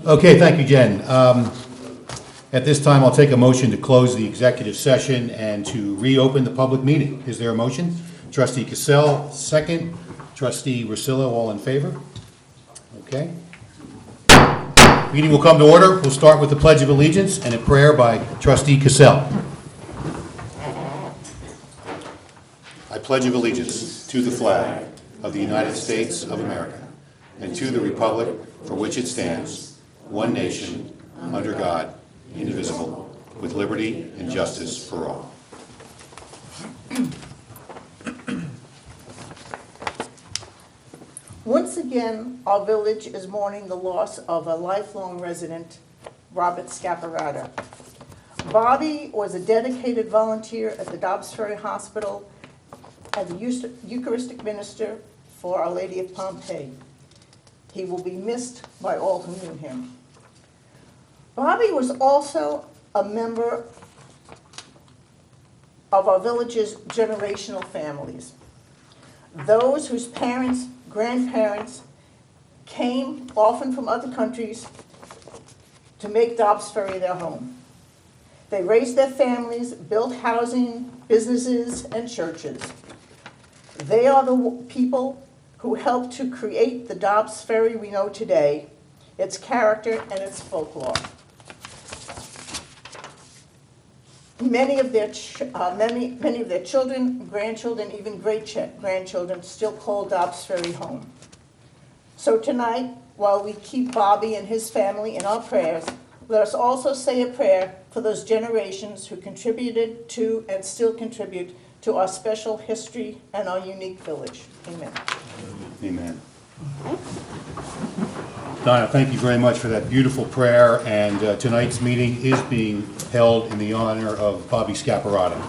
Okay, thank you, Jen. At this time, I'll take a motion to close the executive session and to reopen the public meeting. Is there a motion? Trustee Cassell, second. Trustee Rosillo, all in favor? Okay. Meeting will come to order. We'll start with the Pledge of Allegiance and a prayer by Trustee Cassell. I pledge of allegiance to the flag of the United States of America and to the republic for which it stands, one nation, under God, indivisible, with liberty and justice for all. Once again, our village is mourning the loss of a lifelong resident, Robert Scaparrotta. Bobby was a dedicated volunteer at the Dobbs Ferry Hospital as a Eucharistic minister for Our Lady of Pompeii. He will be missed by all who knew him. Bobby was also a member of our village's generational families, those whose parents, grandparents came often from other countries to make Dobbs Ferry their home. They raised their families, built housing, businesses, and churches. They are the people who helped to create the Dobbs Ferry we know today, its character and its folklore. Many of their children, grandchildren, even great-grandchildren still call Dobbs Ferry home. So tonight, while we keep Bobby and his family in our prayers, let us also say a prayer for those generations who contributed to and still contribute to our special history and our unique village. Amen. Amen. Donna, thank you very much for that beautiful prayer, and tonight's meeting is being held in the honor of Bobby Scaparrotta.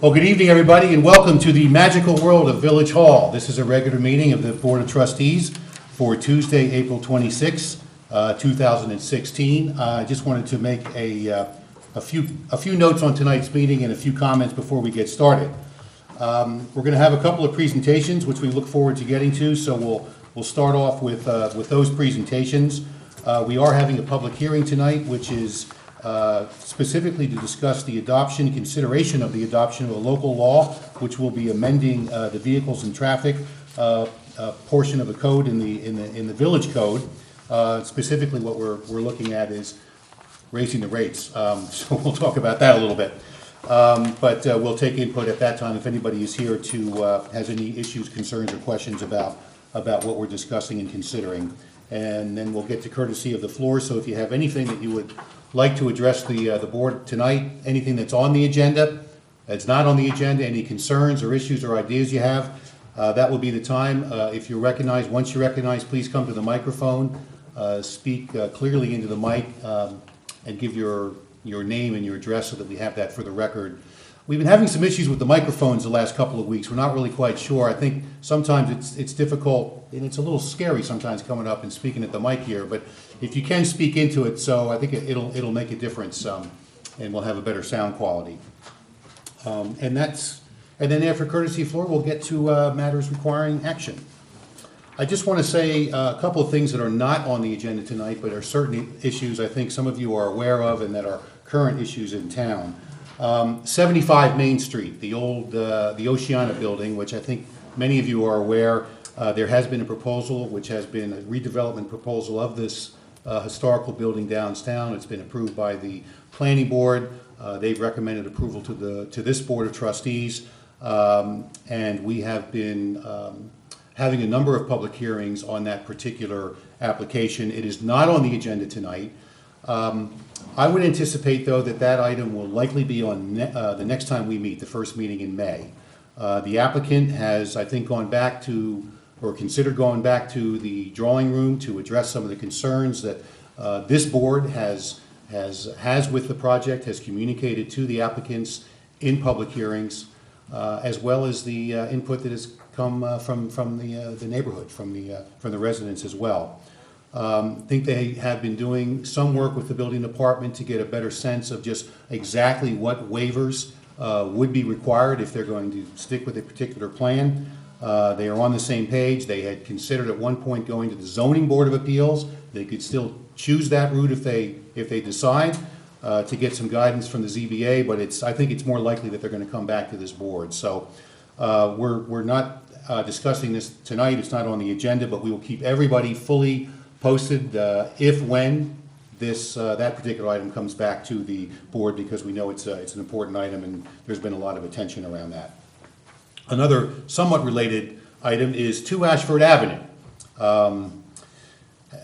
Well, good evening, everybody, and welcome to the magical world of Village Hall. This is a regular meeting of the Board of Trustees for Tuesday, April 26, 2016. I just wanted to make a few notes on tonight's meeting and a few comments before we get started. We're going to have a couple of presentations, which we look forward to getting to, so we'll start off with those presentations. We are having a public hearing tonight, which is specifically to discuss the consideration of the adoption of a local law, which will be amending the vehicles and traffic portion of the code in the village code. Specifically, what we're looking at is raising the rates. So we'll talk about that a little bit. But we'll take input at that time if anybody is here has any issues, concerns, or questions about what we're discussing and considering. And then we'll get to courtesy of the floor. So if you have anything that you would like to address the board tonight, anything that's on the agenda, that's not on the agenda, any concerns or issues or ideas you have, that will be the time. If you're recognized, once you're recognized, please come to the microphone, speak clearly into the mic, and give your name and your address so that we have that for the record. We've been having some issues with the microphones the last couple of weeks. We're not really quite sure. I think sometimes it's difficult, and it's a little scary sometimes coming up and speaking at the mic here, but if you can speak into it, so I think it'll make a difference, and we'll have a better sound quality. And then after courtesy floor, we'll get to matters requiring action. I just want to say a couple of things that are not on the agenda tonight, but are certain issues I think some of you are aware of and that are current issues in town. 75 Main Street, the old the Oceana building, which I think many of you are aware, there has been a proposal, which has been a redevelopment proposal of this historical building downtown. It's been approved by the planning board. They've recommended approval to this board of trustees, and we have been having a number of public hearings on that particular application. It is not on the agenda tonight. I would anticipate, though, that item will likely be on the next time we meet, the first meeting in May. The applicant has, I think, gone back to, or considered going back to the drawing room to address some of the concerns that this board has with the project, has communicated to the applicants in public hearings, as well as the input that has come from the neighborhood, from the residents as well. I think they have been doing some work with the building department to get a better sense of just exactly what waivers would be required if they're going to stick with a particular plan. They are on the same page. They had considered at one point going to the Zoning Board of Appeals. They could still choose that route if they decide to get some guidance from the ZBA, but I think it's more likely that they're going to come back to this board. So we're not discussing this tonight. It's not on the agenda, but we will keep everybody fully posted when that particular item comes back to the board, because we know it's an important item and there's been a lot of attention around that. Another somewhat related item is 2 Ashford Avenue.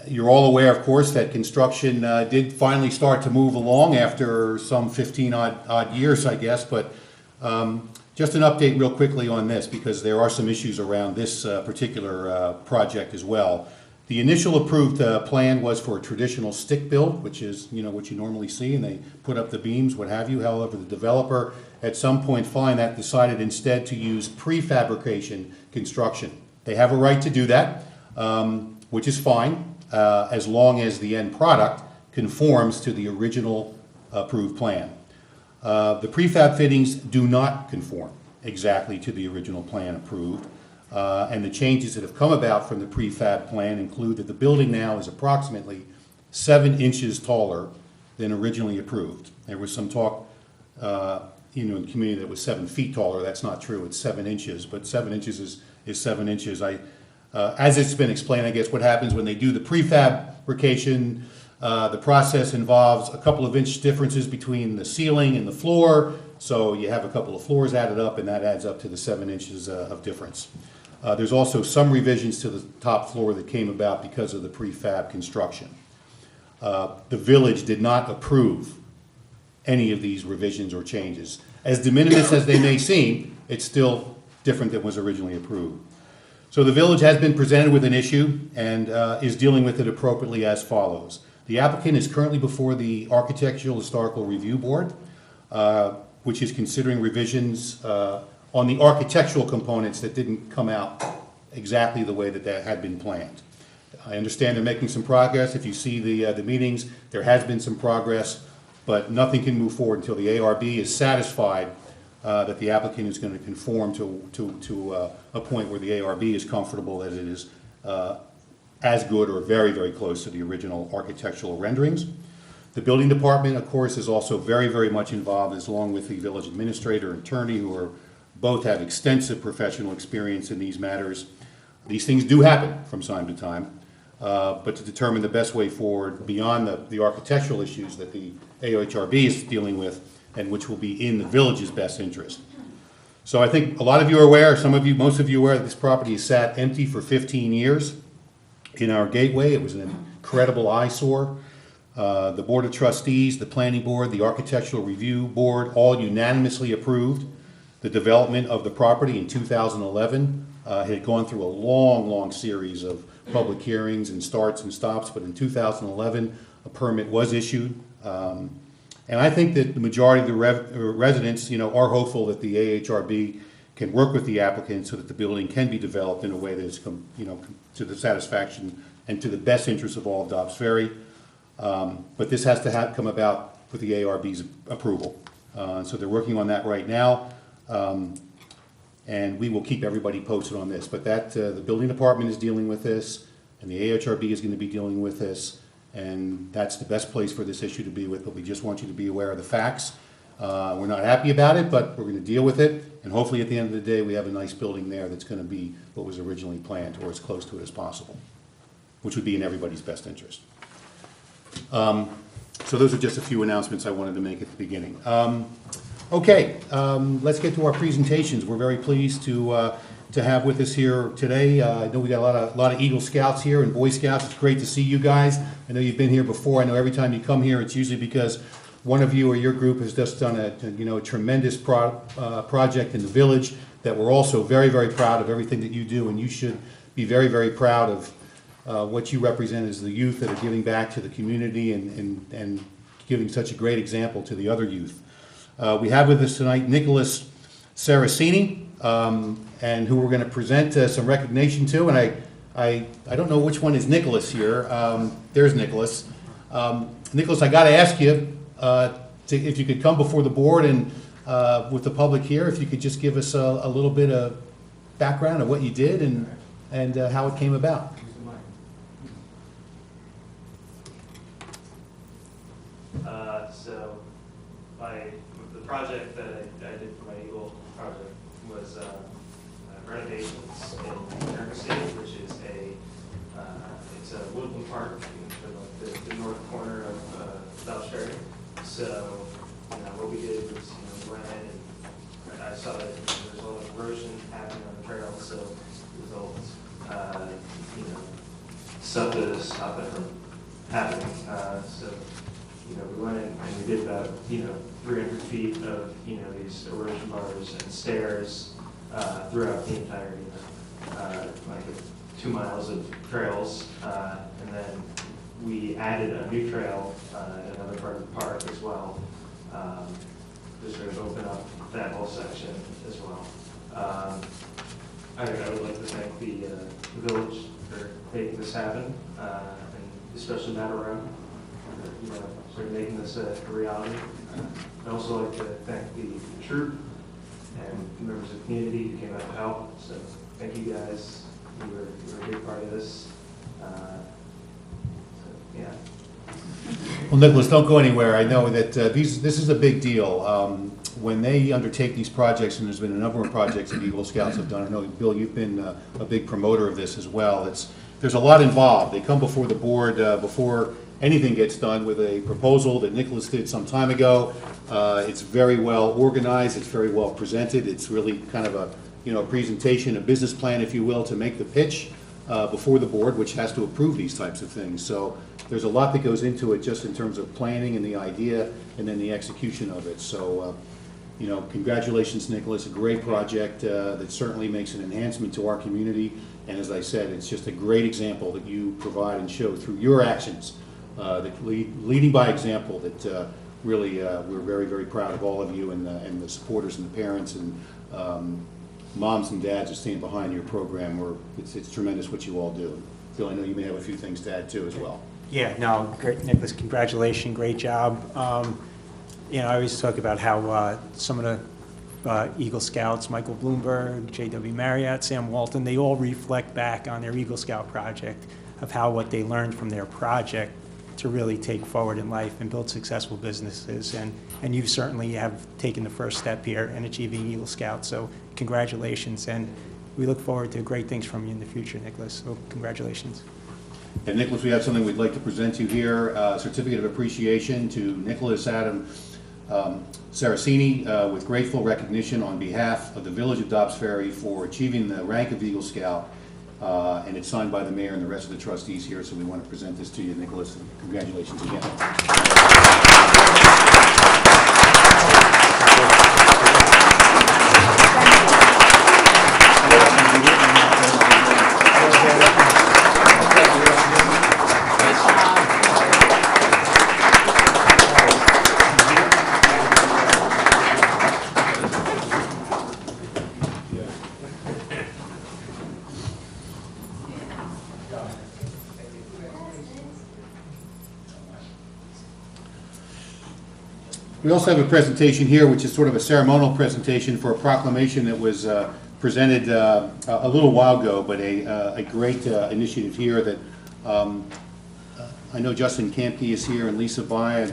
You're all aware, of course, that construction did finally start to move along after some 15 odd years, I guess, but just an update real quickly on this, because there are some issues around this particular project as well. The initial approved plan was for a traditional stick build, which is, what you normally see, and they put up the beams, what have you. However, the developer at some point following that decided instead to use prefabrication construction. They have a right to do that, which is fine, as long as the end product conforms to the original approved plan. The prefab fittings do not conform exactly to the original plan approved. And the changes that have come about from the prefab plan include that the building now is approximately 7 inches taller than originally approved. There was some talk, in the community that it was 7 feet taller. That's not true. It's 7 inches, but 7 inches is 7 inches. As it's been explained, I guess what happens when they do the prefabrication, the process involves a couple of inch differences between the ceiling and the floor. So you have a couple of floors added up, and that adds up to the 7 inches of difference. There's also some revisions to the top floor that came about because of the prefab construction. The village did not approve any of these revisions or changes. As de minimis as they may seem, it's still different than was originally approved. So the village has been presented with an issue and is dealing with it appropriately as follows. The applicant is currently before the Architectural Historical Review Board, which is considering revisions on the architectural components that didn't come out exactly the way that had been planned. I understand they're making some progress. If you see the meetings, there has been some progress, but nothing can move forward until the ARB is satisfied that the applicant is going to conform to a point where the ARB is comfortable that it is as good or very, very close to the original architectural renderings. The building department, of course, is also very, very much involved, as along with the village administrator and attorney, who both have extensive professional experience in these matters. These things do happen from time to time, but to determine the best way forward beyond the architectural issues that the AHRB is dealing with, and which will be in the village's best interest. So I think a lot of you are aware, most of you are aware that this property has sat empty for 15 years in our gateway. It was an incredible eyesore. The Board of Trustees, the Planning Board, the Architectural Review Board all unanimously approved the development of the property in 2011. It had gone through a long, long series of public hearings and starts and stops, but in 2011, a permit was issued. And I think that the majority of the residents, are hopeful that the AHRB can work with the applicant so that the building can be developed in a way that is, to the satisfaction and to the best interest of all of Dobbs Ferry. But this has to come about with the ARB's approval. So they're working on that right now. And we will keep everybody posted on this. But the building department is dealing with this, and the AHRB is going to be dealing with this, and that's the best place for this issue to be with. But we just want you to be aware of the facts. We're not happy about it, but we're going to deal with it, and hopefully at the end of the day we have a nice building there that's going to be what was originally planned, or as close to it as possible, which would be in everybody's best interest. So those are just a few announcements I wanted to make at the beginning. Okay, let's get to our presentations. We're very pleased to have with us here today. I know we got a lot of Eagle Scouts here and Boy Scouts. It's great to see you guys. I know you've been here before. I know every time you come here, it's usually because one of you or your group has just done a tremendous project in the village that we're also very, very proud of everything that you do, and you should be very, very proud of what you represent as the youth that are giving back to the community and giving such a great example to the other youth. We have with us tonight Nicholas Saraceni, and who we're going to present some recognition to. And I don't know which one is Nicholas here. There's Nicholas. Nicholas, I got to ask you if you could come before the board and with the public here, if you could just give us a little bit of background of what you did and how it came about. So the project that I did for my Eagle project was renovations in Saraceni, which is it's a woodland park in the north corner of Dobbs Ferry. So what we did was we went in and I saw that there's a lot of erosion happening on the trail, so it results stuff to stop it from happening. So we went in and we did about 300 feet of these erosion bars and stairs throughout the entire 2 miles of trails, and then we added a new trail in another part of the park as well, to sort of open up that whole section as well. I would like to thank the village for making this happen, and especially Matt around, sort of making this a reality. I'd also like to thank the troop and members of the community who came out to help. So thank you guys. You were a big part of this. Yeah. Well, Nicholas, don't go anywhere. I know that this is a big deal. When they undertake these projects, and there's been a number of projects that Eagle Scouts have done. I know, Bill, you've been a big promoter of this as well. There's a lot involved. They come before the board before anything gets done with a proposal that Nicholas did some time ago. It's very well organized. It's very well presented. It's really kind of a presentation, a business plan, if you will, to make the pitch before the board, which has to approve these types of things. So there's a lot that goes into it just in terms of planning and the idea and then the execution of it. So, congratulations, Nicholas. A great project that certainly makes an enhancement to our community. And as I said, it's just a great example that you provide and show through your actions, leading by example that really we're very, very proud of all of you and the supporters and the parents and moms and dads who stand behind your program. It's tremendous what you all do. Bill, I know you may have a few things to add too as well. Yeah, no, great, Nicholas, congratulations, great job. I always talk about how some of the Eagle Scouts, Michael Bloomberg, J.W. Marriott, Sam Walton, they all reflect back on their Eagle Scout project of how what they learned from their project to really take forward in life and build successful businesses. And you certainly have taken the first step here in achieving Eagle Scout, so congratulations. And we look forward to great things from you in the future, Nicholas, so congratulations. And Nicholas, we have something we'd like to present you here, a certificate of appreciation to Nicholas Adam Saraceni with grateful recognition on behalf of the Village of Dobbs Ferry for achieving the rank of Eagle Scout. And it's signed by the mayor and the rest of the trustees here, so we want to present this to you, Nicholas, and congratulations again. We also have a presentation here, which is sort of a ceremonial presentation for a proclamation that was presented a little while ago, but a great initiative here that I know Justin Kamke is here and Lisa Bai. I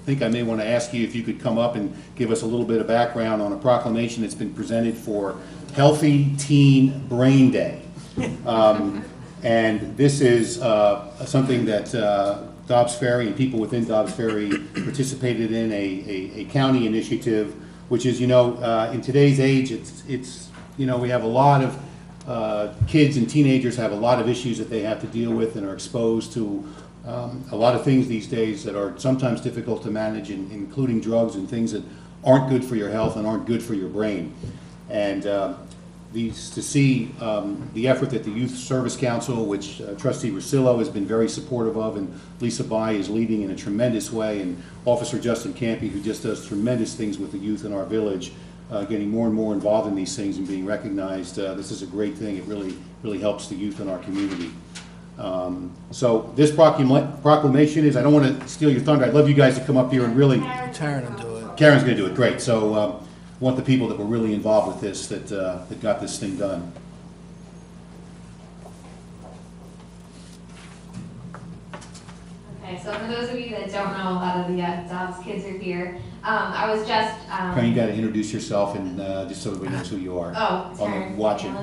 think I may want to ask you if you could come up and give us a little bit of background on a proclamation that's been presented for Healthy Teen Brain Day. And this is something that Dobbs Ferry and people within Dobbs Ferry participated in, a county initiative, which is, in today's age, it's we have a lot of kids and teenagers have a lot of issues that they have to deal with and are exposed to a lot of things these days that are sometimes difficult to manage, including drugs and things that aren't good for your health and aren't good for your brain. And to see the effort that the Youth Service Council, which Trustee Rosillo has been very supportive of, and Lisa Bai is leading in a tremendous way, and Officer Justin Kampe, who just does tremendous things with the youth in our village, getting more and more involved in these things and being recognized. This is a great thing. It really helps the youth in our community. So this proclamation is, I don't want to steal your thunder. I'd love you guys to come up here and really... Taryn will do it. Karen's going to do it, great. So want the people that were really involved with this, that got this thing done. So for those of you that don't know, a lot of the Dobbs kids are here. I was just. Karen, you got to introduce yourself and just so everybody knows who you are. Oh, On the watching.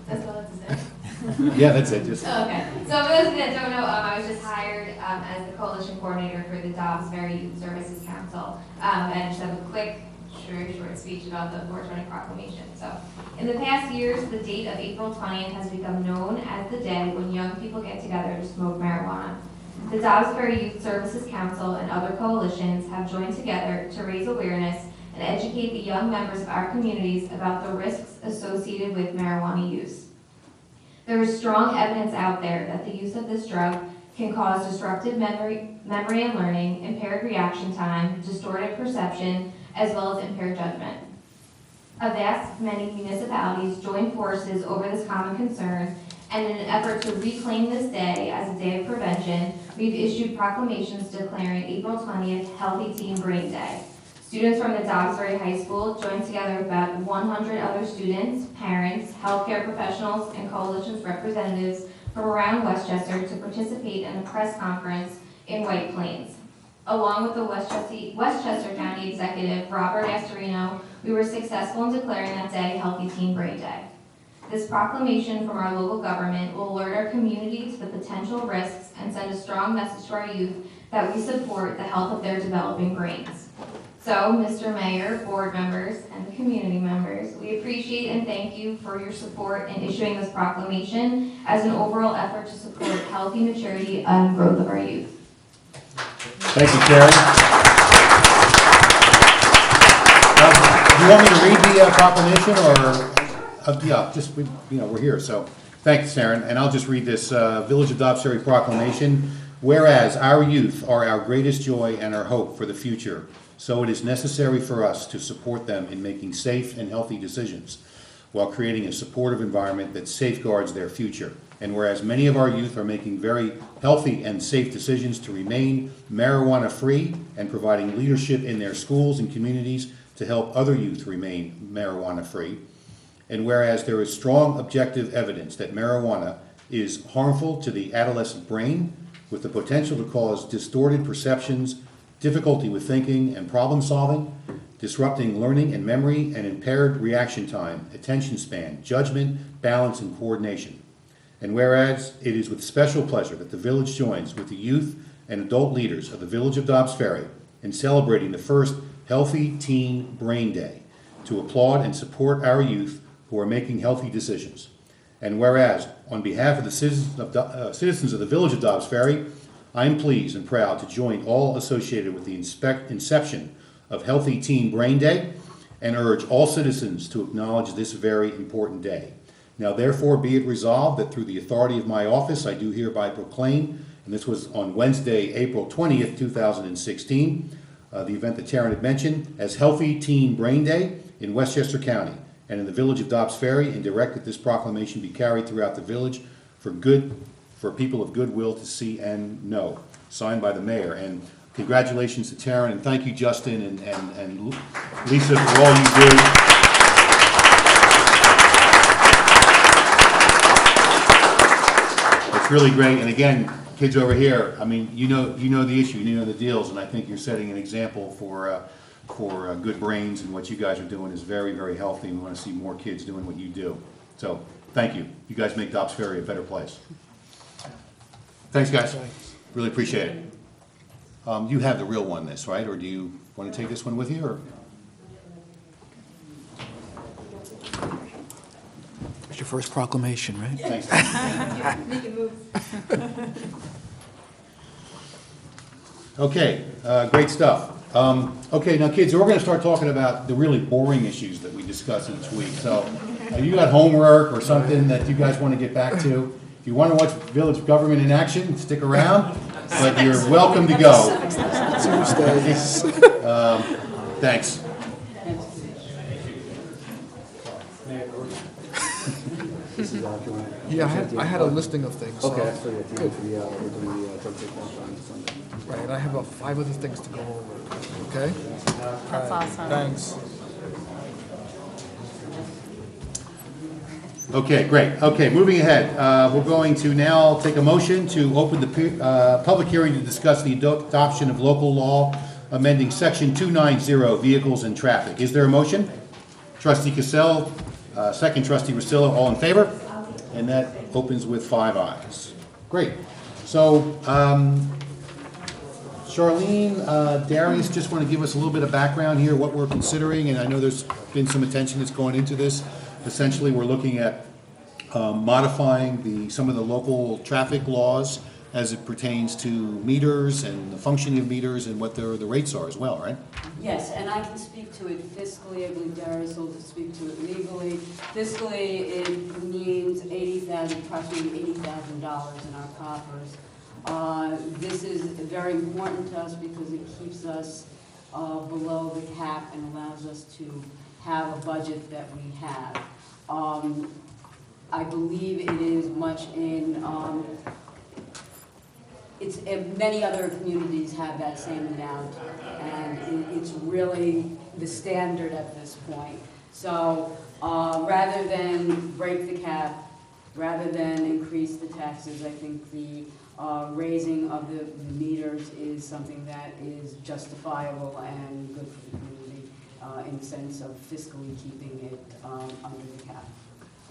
That's all I have to say. Yeah, that's it. Just Okay, so for those of you that don't know, I was just hired as the coalition coordinator for the Dobbs Ferry Youth Services Council. And I just have a quick, short speech about the 420 Proclamation. So, in the past years, the date of April 20th has become known as the day when young people get together to smoke marijuana. The Dobbs Ferry Youth Services Council and other coalitions have joined together to raise awareness and educate the young members of our communities about the risks associated with marijuana use. There is strong evidence out there that the use of this drug can cause disrupted memory and learning, impaired reaction time, distorted perception, as well as impaired judgment. A vast many municipalities join forces over this common concern, and in an effort to reclaim this day as a day of prevention, we've issued proclamations declaring April 20th Healthy Teen Brain Day. Students from the Dobbs Ferry High School joined together with about 100 other students, parents, healthcare professionals, and coalition's representatives from around Westchester to participate in a press conference in White Plains. Along with the Westchester County Executive, Robert Astorino, we were successful in declaring that day Healthy Teen Brain Day. This proclamation from our local government will alert our community to the potential risks and send a strong message to our youth that we support the health of their developing brains. So, Mr. Mayor, board members, and community members, we appreciate and thank you for your support in issuing this proclamation as an overall effort to support healthy maturity and growth of our youth. thank you, Karen. Do you want me to read the proclamation, or yeah, just we're here, so thanks, Sharon. And I'll just read this Village of Dobbs Ferry Proclamation. Whereas our youth are our greatest joy and our hope for the future, so it is necessary for us to support them in making safe and healthy decisions while creating a supportive environment that safeguards their future. And whereas many of our youth are making very healthy and safe decisions to remain marijuana-free and providing leadership in their schools and communities to help other youth remain marijuana-free. And whereas there is strong objective evidence that marijuana is harmful to the adolescent brain with the potential to cause distorted perceptions, difficulty with thinking and problem solving, disrupting learning and memory, and impaired reaction time, attention span, judgment, balance, and coordination. And whereas it is with special pleasure that the village joins with the youth and adult leaders of the Village of Dobbs Ferry in celebrating the first Healthy Teen Brain Day to applaud and support our youth who are making healthy decisions. And whereas, on behalf of the citizens of the Village of Dobbs Ferry, I am pleased and proud to join all associated with the inception of Healthy Teen Brain Day and urge all citizens to acknowledge this very important day. Now therefore be it resolved that through the authority of my office I do hereby proclaim, and this was on Wednesday, April 20th, 2016, the event that Taryn had mentioned, as Healthy Teen Brain Day in Westchester County and in the Village of Dobbs Ferry, and direct that this proclamation be carried throughout the village for people of goodwill to see and know. Signed by the mayor. And congratulations to Taryn, and thank you, Justin and Lisa, for all you do. It's really great. And again, kids over here, I mean, you know the issue, you know the deals, and I think you're setting an example for good brains, and what you guys are doing is very, very healthy, and we want to see more kids doing what you do. So, thank you. You guys make Dobbs Ferry a better place. Thanks, guys. Really appreciate it. You have the real one, this, right? Or do you want to take this one with you, or? It's your first proclamation, right? Thanks. Okay, great stuff. Okay, now kids, we're going to start talking about the really boring issues that we discuss each week. So, you got homework or something that you guys want to get back to? If you want to watch village government in action, stick around, but you're welcome to go. Thanks. Yeah, I had a listing of things. Okay, so- that's for the team, we're doing the drug take off on Sunday. Right, I have about 5 other things to go over, okay? That's awesome. Thanks. Okay, great. Okay, moving ahead. We're going to now take a motion to open the public hearing to discuss the adoption of local law amending section 290, vehicles and traffic. Is there a motion? Trustee Cassell, second trustee Rosillo, all in favor? And that opens with 5 ayes. Great. So, Charlene, Darius, just want to give us a little bit of background here, what we're considering, and I know there's been some attention that's going into this. Essentially, we're looking at modifying some of the local traffic laws as it pertains to meters and the functioning of meters and what the rates are as well, right? Yes, and I can speak to it fiscally. I believe Darius will speak to it legally. Fiscally, it means approximately $80,000 in our coffers. This is very important to us because it keeps us below the cap and allows us to have a budget that we have. I believe it is much in, many other communities have that same amount, and it's really the standard at this point. So rather than break the cap, rather than increase the taxes, I think the raising of the meters is something that is justifiable and good for the community in the sense of fiscally keeping it under the cap.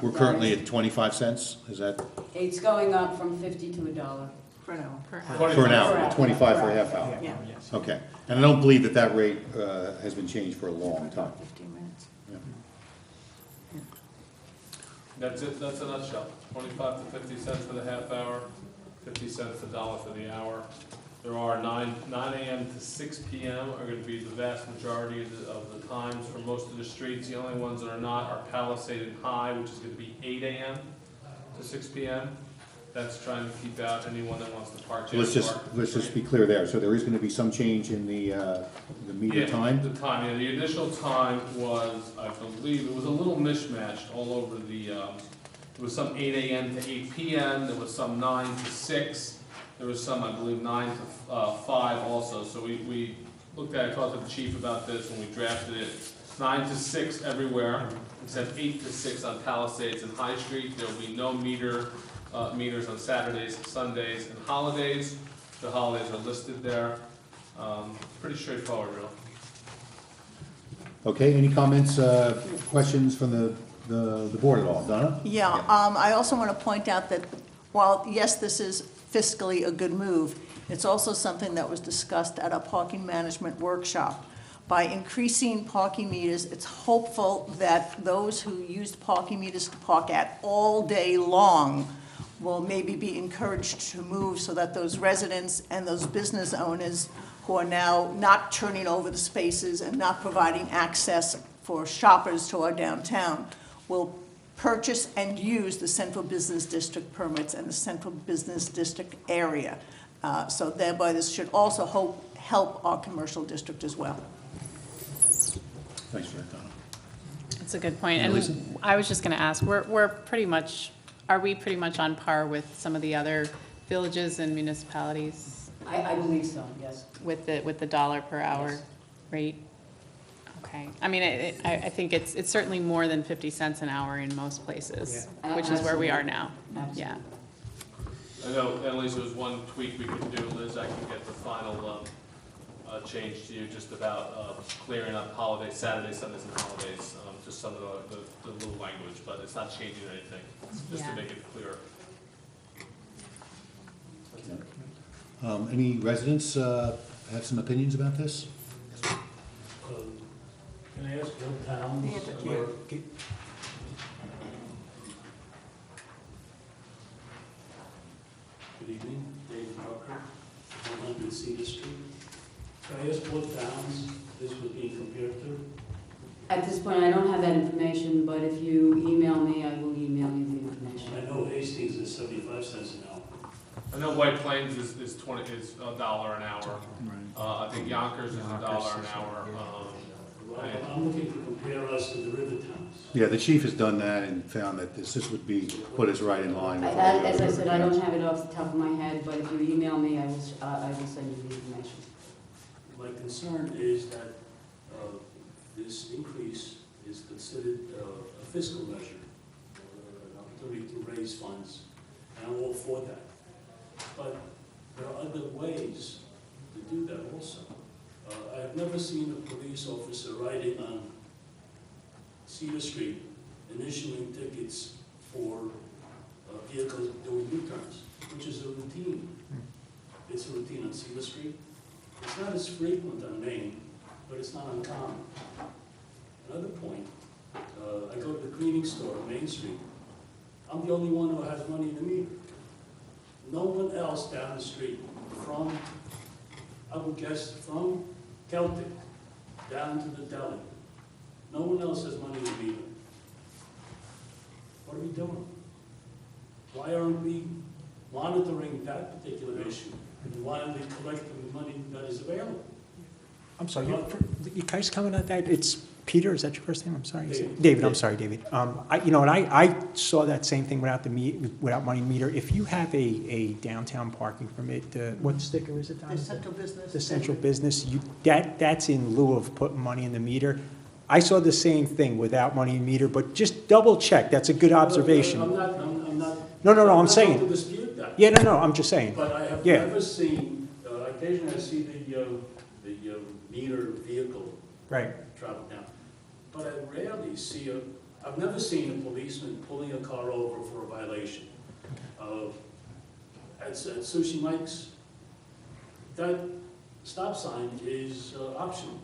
We're currently at 25 cents, is that? It's going up from 50 to $1. For now. For an hour, Per hour. 25 for a half hour. Yeah. Okay, and I don't believe that rate has been changed for a long time. 15 minutes. Yeah. That's it, that's a nutshell. 25 to 50 cents for the half hour, 50 cents $1 for the hour. There are 9 a.m. to 6 p.m. are going to be the vast majority of the times for most of the streets. The only ones that are not are Palisade and High, which is going to be 8 a.m. to 6 p.m. That's trying to keep out anyone that wants to park. So let's just be clear there. So there is going to be some change in the meter time? The time, yeah. The initial time was, I believe, it was a little mishmashed all over the, there was some 8 a.m. to 8 p.m., there was some 9 to 6, there was some, I believe, 9 to 5 also. So we looked at it, talked to the chief about this when we drafted it. 9 to 6 everywhere, except 8 to 6 on Palisades and High Street. There will be no meters on Saturdays, Sundays, and holidays. The holidays are listed there. Pretty straightforward, really. Okay, any comments, questions from the board at all? Donna? Yeah, I also want to point out that while, yes, this is fiscally a good move, it's also something that was discussed at a parking management workshop. By increasing parking meters, it's hopeful that those who used parking meters to park at all day long will maybe be encouraged to move so that those residents and those business owners who are now not turning over the spaces and not providing access for shoppers to our downtown will purchase and use the Central Business District permits and the Central Business District area. So thereby this should also help our commercial district as well. Thanks for that, Donna. That's a good point. Lisa? And I was just going to ask, are we pretty much on par with some of the other villages and municipalities I believe so, yes. with the dollar per hour Yes. rate? Okay. I mean, I think it's certainly more than 50 cents an hour in most places, Yeah. which is where we are now. Absolutely. Yeah. I know, at least there was one tweak we could do, Liz, I can get the final change to you, just about clearing up holidays, Saturdays, Sundays, and holidays, just some of the little language, but it's not changing anything, it's just to Yeah. make it clearer. Any residents have some opinions about this? Can I ask what towns? Good evening, David Parker, 100 Cedar Street. Can I ask what towns this was being compared to? At this point, I don't have that information, but if you email me, I will email you the information. I know Hastings is 75 cents an hour. I know White Plains is $1 an hour, I think Yonkers is $1 an hour, Well, I'm looking to compare us to the river towns. Yeah, the chief has done that and found that this would put us right in line with. all the As I other said, I don't towns. have it off the top of my head, but if you email me, I will send you the information. My concern is that this increase is considered a fiscal measure, an opportunity to raise funds, and I'm all for that. But there are other ways to do that also. I've never seen a police officer riding on Cedar Street and issuing tickets for vehicles doing U-turns, which is a routine. It's a routine on Cedar Street. It's not as frequent on Main, but it's not uncommon. Another point, I go to the cleaning store on Main Street. I'm the only one who has money in the meter. No one else down the street from, I would guess, from Celtic down to the deli. No one else has money in the meter. What are we doing? Why aren't we monitoring that particular issue? And why aren't we collecting the money that is available? I'm sorry, you guys comment on that? It's Peter, is that your first name? I'm sorry. David. David, I'm sorry, David. I saw that same thing without money meter. If you have a downtown parking permit, what sticker is it, Tom? The central business. The central business, that's in lieu of putting money in the meter. I saw the same thing without money in meter, but just double check, that's a good observation. I'm not. No, I'm not saying. going to dispute that. Yeah, no, I'm just saying. But I have Yeah. never seen, occasionally I see the meter vehicle Right. travel down. But I rarely see I've never seen a policeman pulling a car over for a violation. At Sushi Mike's, that stop sign is optional.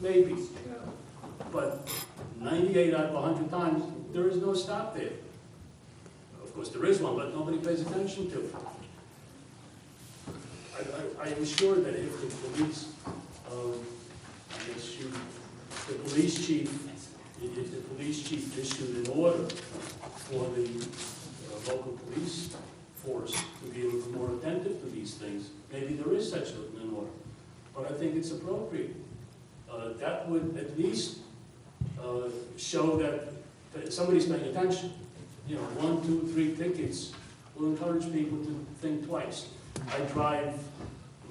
Maybe. But 98 out of 100 times, there is no stop there. Of course, there is one, but nobody pays attention to it. I am sure that if the police, the police chief issued an order for the local police force to be able to be more attentive to these things, maybe there is such an order. But I think it's appropriate. That would at least show that somebody's paying attention. 1, 2, 3 tickets will encourage people to think twice. I drive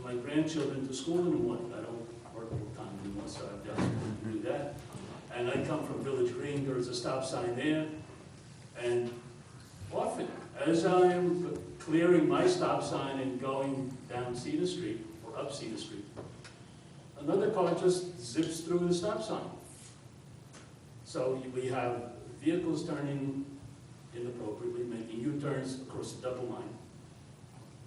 my grandchildren to school in the morning. I don't work full time anymore, so I've got to do that. And I come from Village Green, there's a stop sign there. And often, as I am clearing my stop sign and going down Cedar Street, or up Cedar Street, another car just zips through the stop sign. So we have vehicles turning inappropriately, making U-turns across the double line,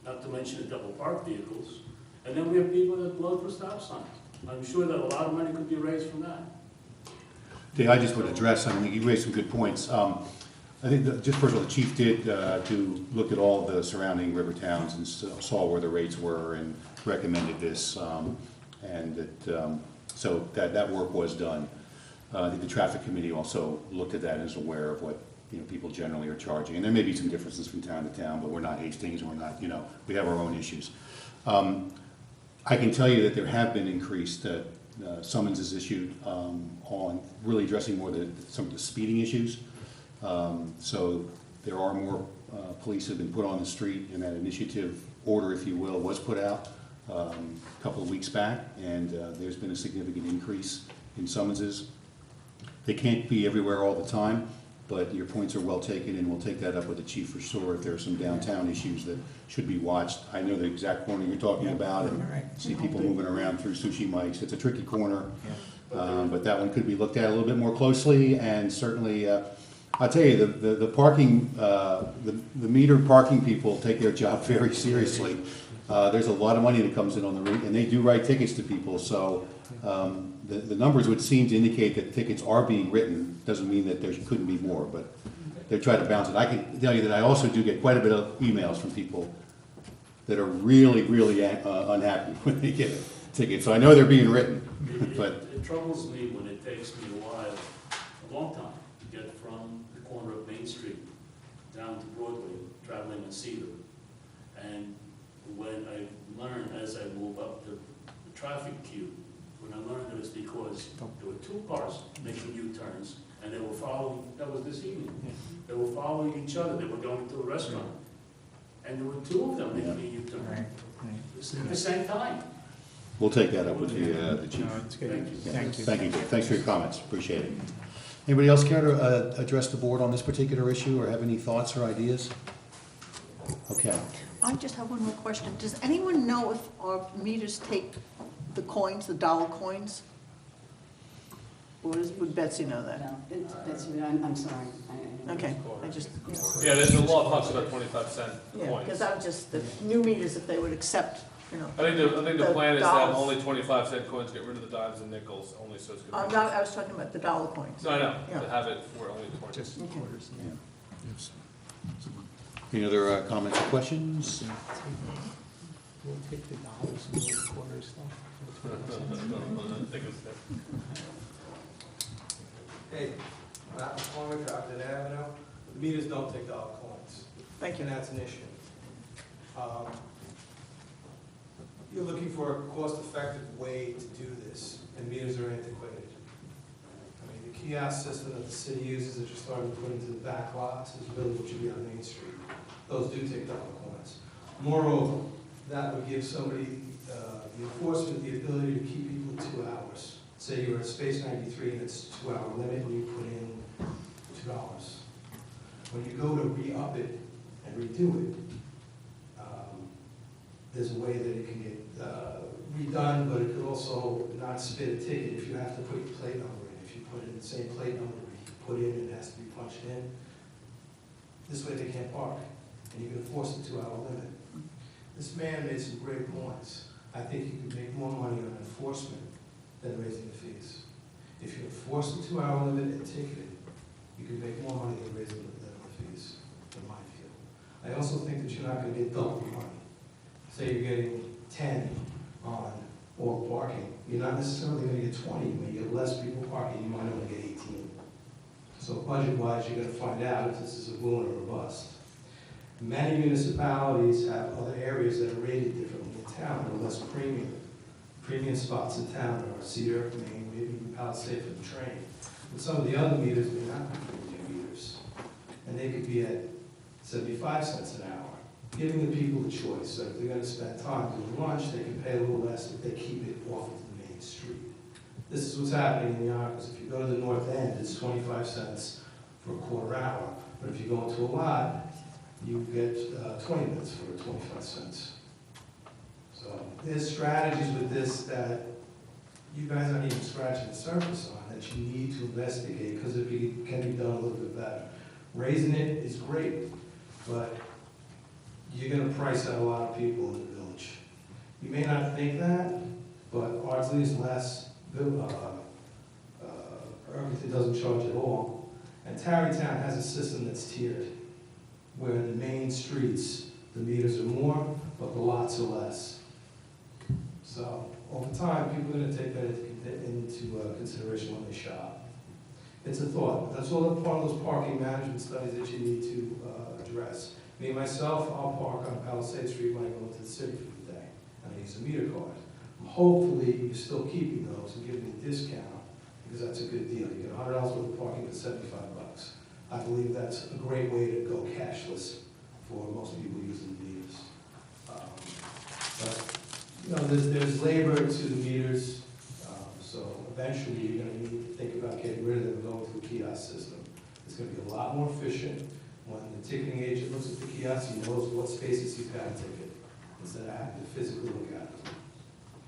not to mention the double parked vehicles. And then we have people that blow through stop signs. I'm sure that a lot of money could be raised from that. Dave, I just would address, you raised some good points. I think just first of all, the chief did look at all the surrounding river towns and saw where the rates were and recommended this, so that work was done. I think the traffic committee also looked at that and is aware of what people generally are charging. And there may be some differences from town to town, but we're not Hastings, and we're not, we have our own issues. I can tell you that there have been increased summonses issued on really addressing more some of the speeding issues. So there are more police have been put on the street, and that initiative order, if you will, was put out a couple of weeks back, and there's been a significant increase in summonses. They can't be everywhere all the time, but your points are well taken, and we'll take that up with the chief for sure if there are some downtown issues that should be watched. I know the exact corner you're talking about, and see people moving around through Sushi Mike's. It's a tricky corner, but that one could be looked at a little bit more closely, and certainly, I'll tell you, the parking, the meter parking people take their job very seriously. There's a lot of money that comes in on the route, and they do write tickets to people, so the numbers would seem to indicate that tickets are being written. Doesn't mean that there couldn't be more, but they try to balance it. I can tell you that I also do get quite a bit of emails from people that are really, really unhappy when they get a ticket, so I know they're being written. But it troubles me when it takes me a long time, to get from the corner of Main Street down to Broadway, traveling on Cedar. And when I learn as I move up the traffic queue, when I learned that it's because there were 2 cars making U-turns, and they were following, that was this evening, they were following each other, they were going to a restaurant, and there were 2 of them making a U-turn at the same time. we'll take that up with the chief. No, it's good. Thank you. Thank you. Thank you, Dave. Thanks for your comments. Appreciate it. Anybody else care to address the board on this particular issue or have any thoughts or ideas? Okay. I just have one more question. Does anyone know if our meters take the coins, the dollar coins? Or would Betsy know that? No, I'm sorry. Okay, I just, Yeah, there's a law talks about 25-cent yeah, coins. because I'm just, the new meters, if they would accept, you know. I think the the plan is to have dollars. only 25-cent coins, get rid of the dimes and nickels, only so it's gonna I'm be. not, I was talking about the dollar coins. No, I know, Yeah. to have it for only 20. Just Okay. quarters. Yes. Any other comments or questions? We'll take the dollars and the quarter stuff. Hey, Matt McCormick, Ogden Avenue. The meters don't take dollar coins, Thank you. and that's an issue. You're looking for a cost-effective way to do this, and meters are antiquated. I mean, the kiosk system that the city uses that you're starting to put into the back lots is really what should be on Main Street. Those do take dollar coins. Moreover, that would give somebody, the enforcement, the ability to keep people 2 hours. Say you're at Space 93 and it's a 2-hour limit and you put in $2. When you go to re-up it and redo it, there's a way that it can get redone, but it could also not spit a ticket if you have to put your plate number in. If you put in the same plate number you put in and it has to be punched in, this way they can't park, and you can enforce the 2-hour limit. This man made some great points. I think you could make more money on enforcement than raising the fees. If you enforce the 2-hour limit and ticket it, you could make more money than raising the fees, in my view. I also think that you're not going to get double the money. Say you're getting 10 on all parking, you're not necessarily going to get 20. When you get less people parking, you might only get 18. So budget-wise, you're going to find out if this is a boon or a bust. Many municipalities have other areas that are rated differently in town, that are less premium. Premium spots in town are Cedar, Maine, maybe even Palisade for the train. But some of the other meters may not be premium meters. And they could be at 75 cents an hour, giving the people the choice. So if they're going to spend time doing lunch, they can pay a little less if they keep it off of the main street. This is what's happening in the Yonkers. If you go to the north end, it's 25 cents for a quarter hour. But if you go into a lot, you get 20 minutes for 25 cents. So there's strategies with this that you guys aren't even scratching the surface on that you need to investigate because it can be done a little bit better. Raising it is great, but you're going to price out a lot of people in the village. You may not think that, but Ardsley is less, Irvington doesn't charge at all. And Tarrytown has a system that's tiered, where in the main streets, the meters are more, but the lots are less. So over time, people are going to take that into consideration when they shop. It's a thought. That's all part of those parking management studies that you need to address. Me, myself, I'll park on Palisade Street when I go into the city for the day, and I use a meter card. Hopefully, you're still keeping those and giving a discount, because that's a good deal. You get $100 worth of parking for $75. I believe that's a great way to go cashless for most people using meters. But, you know, there's labor to the meters, so eventually you're going to need to think about getting rid of them and going to a kiosk system. It's going to be a lot more efficient. When the ticketing agent looks at the kiosk, he knows what spaces he's got to ticket, instead of having to physically look at them.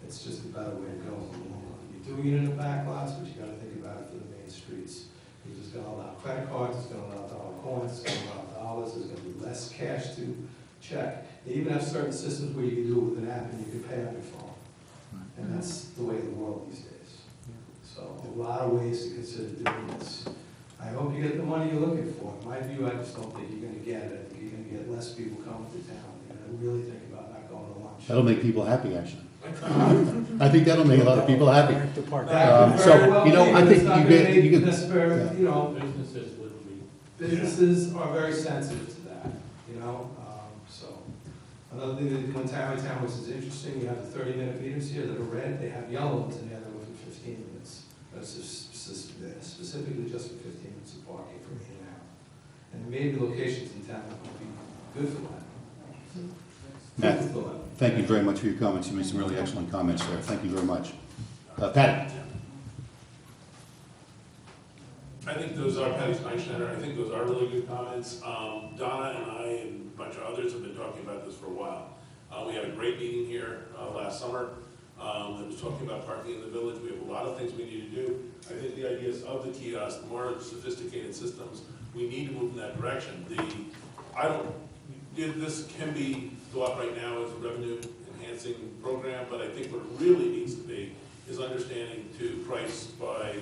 It's just a better way to go in the long run. You're doing it in the back lots, but you got to think about it for the main streets. You're just going to allow credit cards, it's going to allow dollar coins, it's going to allow dollars, there's going to be less cash to check. They even have certain systems where you can do it with an app and you can pay on your phone. And that's the way of the world these days. So a lot of ways to consider doing this. I hope you get the money you're looking for. In my view, I just don't think you're going to get it. I think you're going to get less people coming to town. You're going to really think about not going to lunch. That'll make people happy, actually. I think that'll make a lot of people happy. That could very well you know, be, I but think it's not you gonna get- make you get- necessarily, yeah. you know, Businesses would be. businesses are very sensitive to that, you know, so. Another thing they do in Tarrytown, which is interesting, you have the 30-minute meters here that are red, they have yellow ones in there that are for 15 minutes. That's just specifically just for 15 minutes of parking for in and out. And there may be locations in town that would be good for that. Matt, Food for thought. thank you very much for your comments. You made some really excellent comments there. Thank you very much. Patty? I think those are, Patty Steinschneider, I think those are really good comments. Donna and I and a bunch of others have been talking about this for a while. We had a great meeting here last summer that was talking about parking in the village. We have a lot of things we need to do. I think the ideas of the kiosk, the more sophisticated systems, we need to move in that direction. This can be thought right now as a revenue enhancing program, but I think what it really needs to be is understanding to price by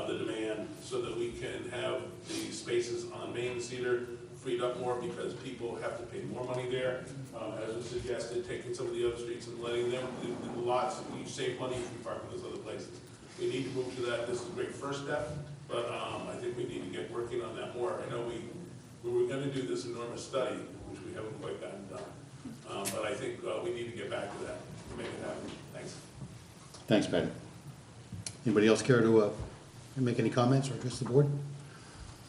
the demand so that we can have the spaces on Main and Cedar freed up more because people have to pay more money there. As was suggested, taking some of the other streets and letting them, the lots, you save money if you park in those other places. We need to move to that. This is a great first step, but I think we need to get working on that more. I know we were going to do this enormous study, which we haven't quite gotten done. But I think we need to get back to that to make it happen. Thanks. Thanks, Patty. Anybody else care to make any comments or address the board?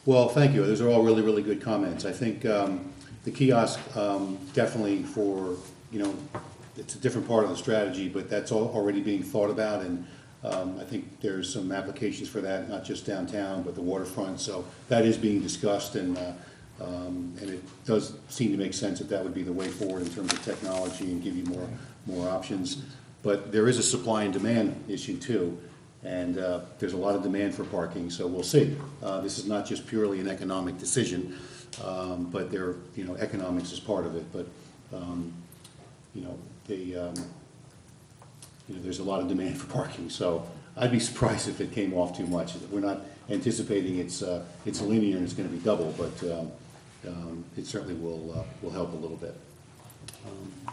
Well, thank you. Those are all really, really good comments. I think the kiosk definitely for, it's a different part of the strategy, but that's already being thought about, and I think there's some applications for that, not just downtown, but the waterfront. So that is being discussed, and it does seem to make sense that that would be the way forward in terms of technology and give you more options. But there is a supply and demand issue too. And there's a lot of demand for parking, so we'll see. This is not just purely an economic decision, but economics is part of it. But there's a lot of demand for parking, so I'd be surprised if it came off too much. We're not anticipating it's linear and it's going to be double, but it certainly will help a little bit.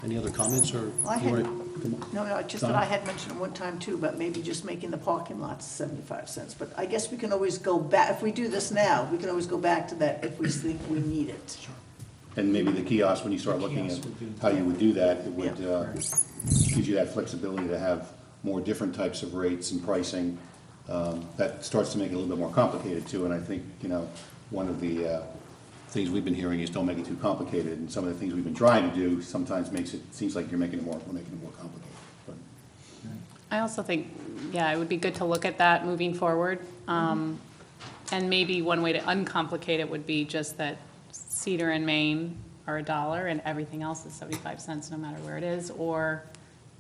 Any other comments or? Just that I had mentioned at one time too, but maybe just making the parking lots 75 cents. But I guess we can always go back, if we do this now, we can always go back to that if we think we need it. Sure. And maybe the kiosk, when you start looking at how you would do that, it would give you that flexibility to have more different types of rates and pricing. That starts to make it a little bit more complicated too, and I think, one of the things we've been hearing is don't make it too complicated, and some of the things we've been trying to do sometimes seems like we're making it more complicated. But. I also think, it would be good to look at that moving forward. And maybe one way to uncomplicate it would be just that Cedar and Main are $1 and everything else is 75 cents no matter where it is, or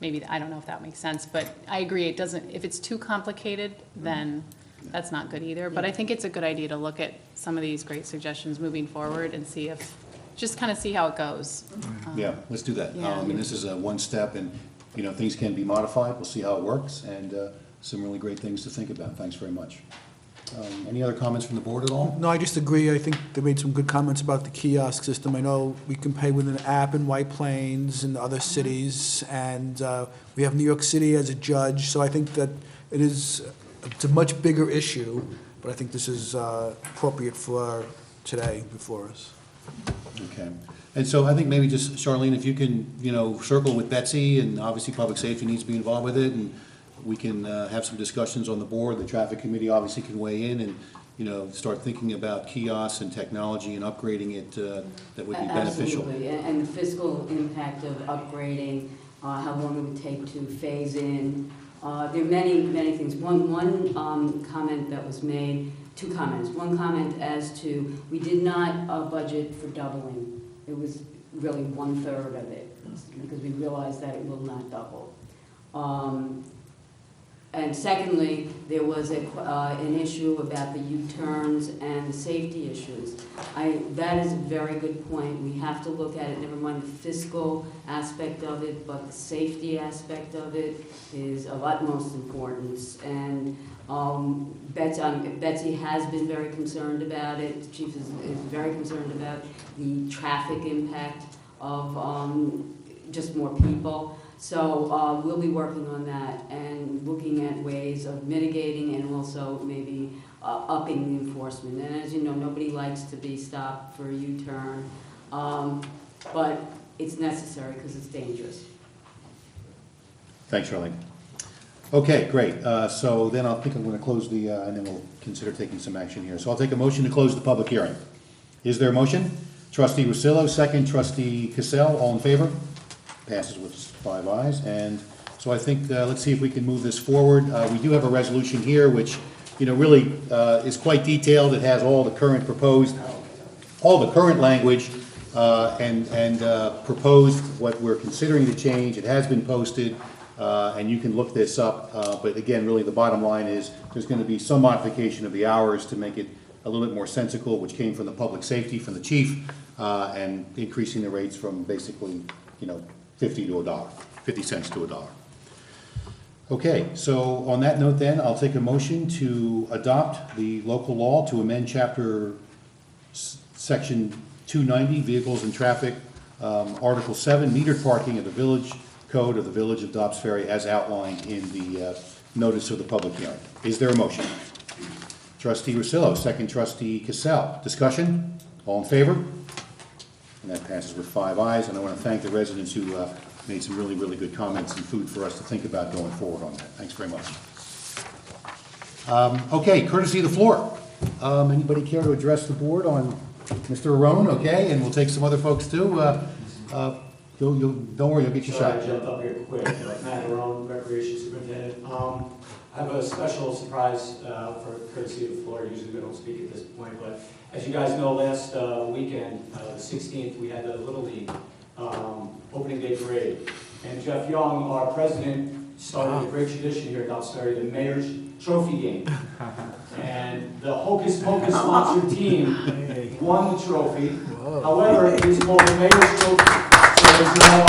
maybe, I don't know if that makes sense, but I agree, if it's too complicated, then that's not good either. But I think it's a good idea to look at some of these great suggestions moving forward and just kind of see how it goes. Yeah, let's do that. Yeah. And this is one step, and things can be modified. We'll see how it works, and some really great things to think about. Thanks very much. Any other comments from the board at all? No, I just agree. I think they made some good comments about the kiosk system. I know we can pay with an app in White Plains and other cities, and we have New York City as a judge, so I think that it's a much bigger issue, but I think this is appropriate for today before us. Okay. And so I think maybe just, Charlene, if you can, circle with Betsy, and obviously public safety needs to be involved with it, and we can have some discussions on the board. The traffic committee obviously can weigh in and, start thinking about kiosks and technology and upgrading it that would be beneficial. Absolutely, and the fiscal impact of upgrading, how long it would take to phase in. There are many, many things. One comment that was made, two comments. One comment as to, we did not budget for doubling. It was really 1/3 of it, because we realized that it will not double. And secondly, there was an issue about the U-turns and the safety issues. That is a very good point. We have to look at it, never mind the fiscal aspect of it, but the safety aspect of it is of utmost importance. And Betsy has been very concerned about it. The chief is very concerned about the traffic impact of just more people. So we'll be working on that and looking at ways of mitigating and also maybe upping the enforcement. And as you know, nobody likes to be stopped for a U-turn, but it's necessary because it's dangerous. Thanks, Charlene. Okay, great. So then I think I'm going to close and then we'll consider taking some action here. So I'll take a motion to close the public hearing. Is there a motion? Trustee Russillo, second. Trustee Cassell, all in favor? Passes with 5 ayes. And so I think, let's see if we can move this forward. We do have a resolution here which really is quite detailed. It has all the current language and proposed what we're considering to change. It has been posted, and you can look this up. But again, really the bottom line is there's going to be some modification of the hours to make it a little bit more sensical, which came from the public safety, from the chief, and increasing the rates from basically, 50 to $1, 50 cents to $1. Okay, so on that note then, I'll take a motion to adopt the local law to amend Section 290, Vehicles and Traffic, Article 7, metered parking of the Village Code of the Village of Dobbs Ferry as outlined in the notice of the public hearing. Is there a motion? Trustee Russillo, second trustee Cassell. Discussion? All in favor? And that passes with 5 ayes. And I want to thank the residents who made some really, really good comments and food for us to think about going forward on that. Thanks very much. Okay, courtesy of the floor. Anybody care to address the board on Mr. Arone? Okay, and we'll take some other folks too. Don't worry, you'll get your shot. I jumped up here quick. Matt Arone, Recreation Superintendent. I have a special surprise for courtesy of the floor. Usually we don't speak at this point, but as you guys know, last weekend, the 16th, we had the Little League opening day parade. And Jeff Young, our president, started a great tradition here at Dobbs Ferry, the Mayor's Trophy Game. And the Hocus Pocus sponsored team won the trophy. However, it is called the Mayor's Trophy. So there's no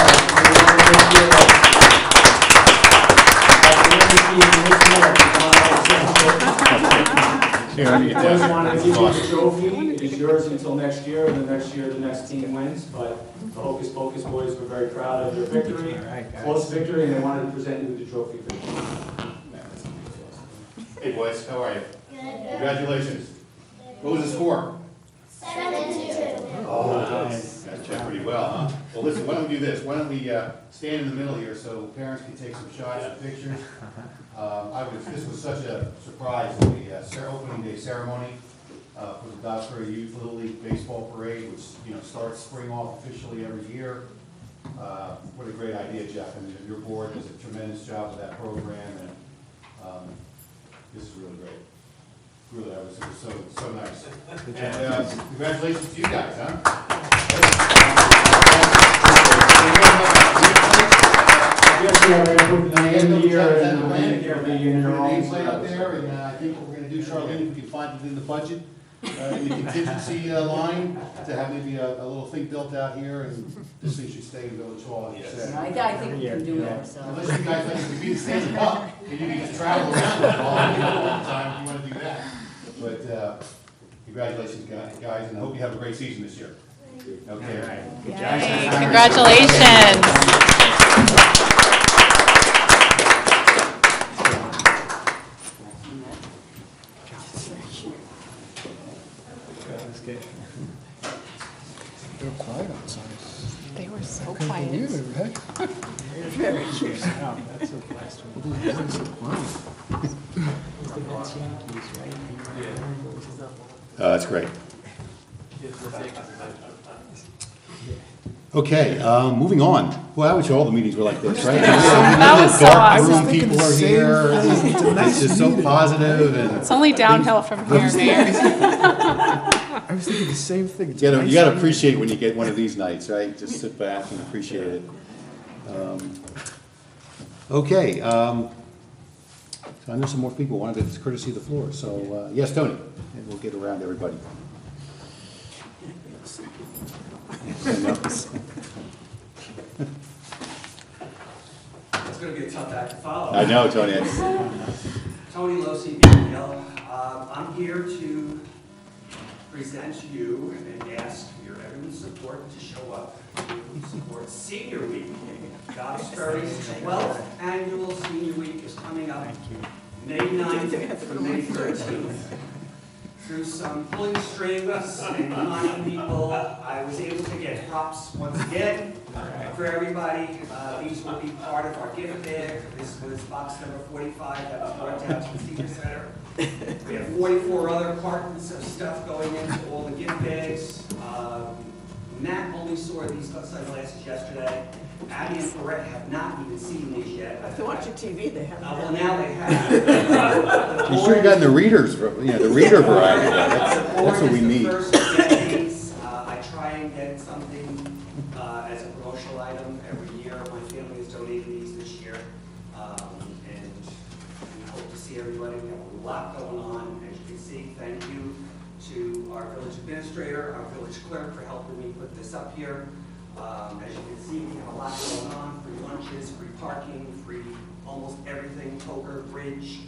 I always wanted to give you the trophy. It is yours until next year, and the next year the next team wins. But the Hocus Pocus boys were very proud of their victory, close victory, and they wanted to present you with the trophy. Hey boys, how are you? Good. Congratulations. What was the score? 7-2. Oh, nice. That checked pretty well, huh? Well, listen, why don't we do this? Why don't we stand in the middle here so parents can take some shots and pictures? This was such a surprise, the opening day ceremony for the Dobbs Ferry Youth Little League Baseball Parade, which starts spring off officially every year. What a great idea, Jeff, and your board does a tremendous job with that program, and this is really great. Really, it was so nice. And congratulations to you guys, huh? Yes, we are going to put the end of the year and the nameplate up there, and I think what we're going to do, Charlene, if we can find it in the budget, in the contingency line, to have maybe a little thing built out here, and this thing should stay in Village Hall. Like you said. I think we can do it ourselves. Unless you guys like to be standing up, and you can just travel around all the time if you want to do that. But congratulations, guys, and I hope you have a great season this year. Okay, all right. Yay, congratulations. They're quiet outside. They were so Can't quiet. believe it, right? Very cute. Wow, that's so last one. They're so quiet. That's great. Okay, moving on. Well, I wish all the meetings were like this, right? That was so awesome. Dark room, people are here, it's just so positive, and It's only downhill from here, Mayor. I was thinking the same thing. It's you nice gotta meeting. appreciate when you get one of these nights, right? Just sit back and appreciate it. Okay, so I know some more people wanted to courtesy of the floor, so, yes, Tony, and we'll get around to everybody. It's going to be a tough act to follow. I know, Tony. Tony Losi, BPL. I'm here to present to you and ask for your everyone's support to show up to support Senior Week. Dobbs Ferry's 12th annual Senior Week is coming up May 9th through May 13th. Through some pulling strings and reminding people, I was able to get props once again for everybody. These will be part of our gift bag. This was box number 45 that was brought down to the Senior Center. We have 44 other cartons of stuff going into all the gift bags. Matt only saw these cut-size glasses yesterday. Abby and Florette have not even seen these yet. If they're watching TV, they have. Well, now they have. You should have gotten the readers, the reader variety. That's what we need. The board is the first to get these. I try and get something as a promotional item every year. My family has donated these this year. And we hope to see everybody. We have a lot going on. As you can see, thank you to our village administrator, our village clerk for helping me put this up here. As you can see, we have a lot going on, free lunches, free parking, free almost everything, poker, bridge,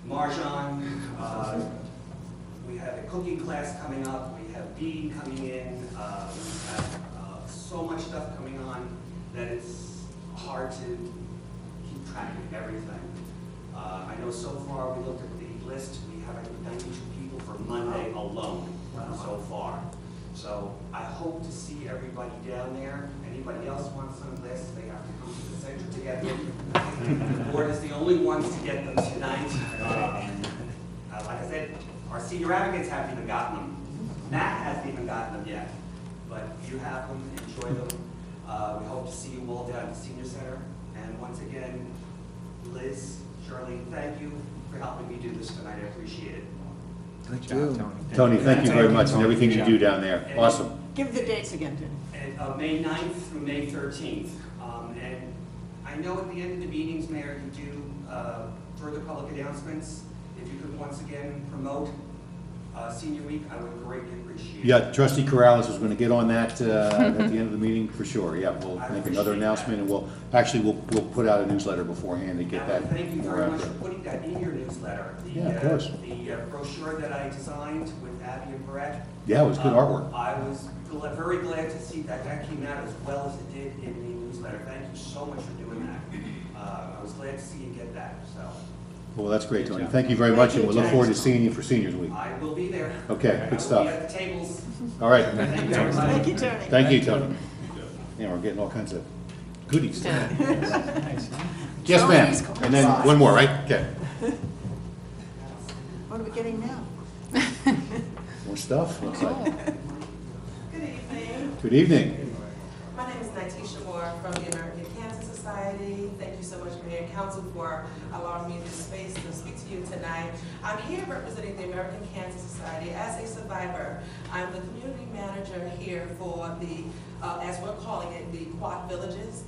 mahjong. We have a cooking class coming up, we have beading coming in, we have so much stuff coming on that it's hard to keep track of everything. I know so far, we looked at the list, we have 92 people for Monday alone so far. So I hope to see everybody down there. Anybody else wants some of this, they have to come to the center to get them. The board is the only ones to get them tonight. Like I said, our senior advocates haven't even gotten them. Matt hasn't even gotten them yet. But you have them, enjoy them. We hope to see you all down at the senior center. And once again, Liz, Charlene, thank you for helping me do this tonight. I appreciate it. Good job, Tony. Tony, thank you very much and everything you do down there. Awesome. Give the dates again, Tony. And, May 9th through May 13th. And I know at the end of the meetings, Mayor, you do further public announcements. If you could once again promote Senior Week, I would greatly appreciate it. Yeah, Trustee Corrales is going to get on that at the end of the meeting for sure. Yeah, we'll make another announcement and we'll put out a newsletter beforehand to get that. Thank you more very out much there. for putting that in your newsletter. Yeah, of course. The brochure that I designed with Abby and Brett. Yeah, it was good artwork. I was very glad to see that came out as well as it did in the newsletter. Thank you so much for doing that. I was glad to see you get that, so. Well, that's great, Tony. Thank you very much and we look forward to seeing you for Seniors Week. I will be there. Okay, good I stuff. will be at the tables. All right. Thank you. Thank you, Tony. Thank you, Tony. Yeah, we're getting all kinds of goodies. Yes, ma'am. And then one more, right? Okay. What are we getting now? More stuff, looks like. Good evening. Good evening. My name is Nitisha Moore from the American Cancer Society. Thank you so much, Mayor and Council, for allowing me this space to speak to you tonight. I'm here representing the American Cancer Society as a survivor. I'm the community manager here for the, as we're calling it, the Quad Villages,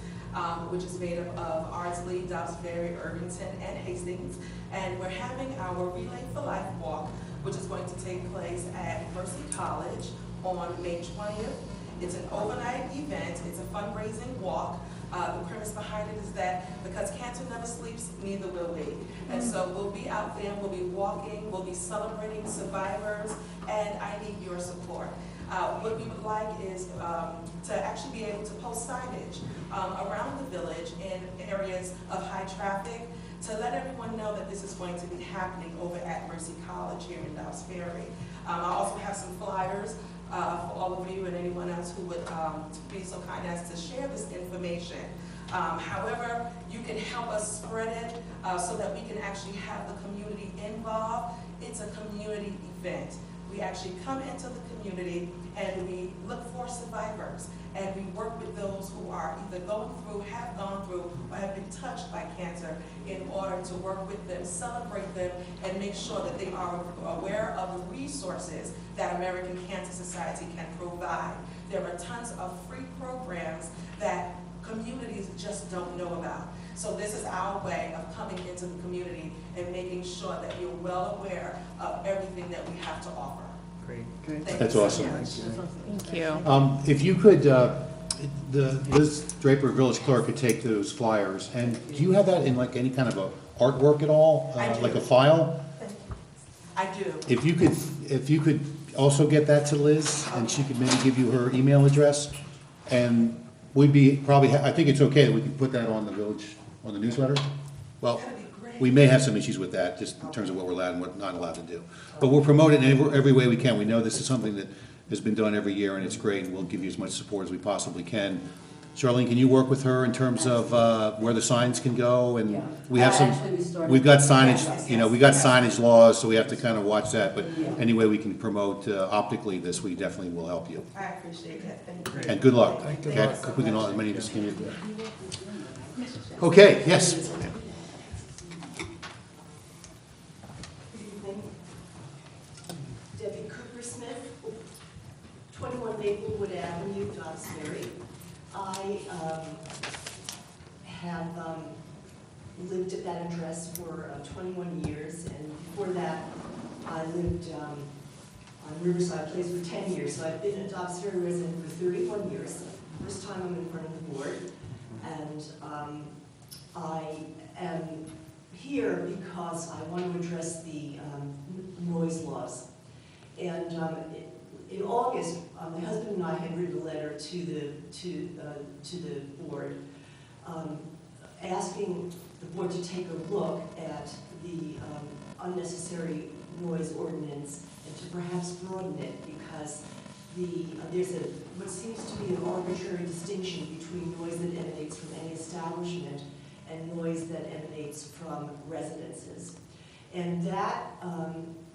which is made up of Ardsley, Dobbs Ferry, Irvington, and Hastings. And we're having our Relay for Life walk, which is going to take place at Mercy College on May 20th. It's an overnight event. It's a fundraising walk. The premise behind it is that because cancer never sleeps, neither will we. And so we'll be out there, we'll be walking, we'll be celebrating survivors, and I need your support. What we would like is to actually be able to post signage around the village in areas of high traffic to let everyone know that this is going to be happening over at Mercy College here in Dobbs Ferry. I also have some flyers for all of you and anyone else who would be so kind as to share this information. However, you can help us spread it so that we can actually have the community involved. It's a community event. We actually come into the community and we look for survivors and we work with those who are either going through, have gone through, or have been touched by cancer in order to work with them, celebrate them, and make sure that they are aware of the resources that American Cancer Society can provide. There are tons of free programs that communities just don't know about. So this is our way of coming into the community and making sure that you're well aware of everything that we have to offer. Great. That's awesome. Thank you. If you could, Liz Draper, village clerk, could take those flyers, and do you have that in like any kind of a artwork at all? I do. Like a file? I do. If you could also get that to Liz, and she could maybe give you her email address, and we'd be probably, I think it's okay that we can put that on the village, on the newsletter. Well, we may have some issues with that, just in terms of what we're allowed and what not allowed to do. But we'll promote it in every way we can. We know this is something that has been done every year, and it's great, and we'll give you as much support as we possibly can. Charlene, can you work with her in terms of where the signs can go? And Yeah. we have some, Actually, we started- we've got signage, Yes, you know, yes, we got yes. signage laws, so we have to kind of watch that. But Yeah. any way we can promote optically this, we definitely will help you. I appreciate that, thank you. And good luck. Thank you. Okay? Thank you so We can all, much. as many of us can do that. Okay, yes. Good evening. Debbie Cooper Smith, 21 Maplewood Avenue, Duxbury. I have lived at that address for 21 years, and before that, I lived on Riverside Place for 10 years. So I've been a Duxbury resident for 31 years. First time I'm in front of the board, and I am here because I want to address the noise laws. And in August, my husband and I had written a letter to the board asking the board to take a look at the unnecessary noise ordinance and to perhaps broaden it, because there's what seems to be an arbitrary distinction between noise that emanates from any establishment and noise that emanates from residences. And that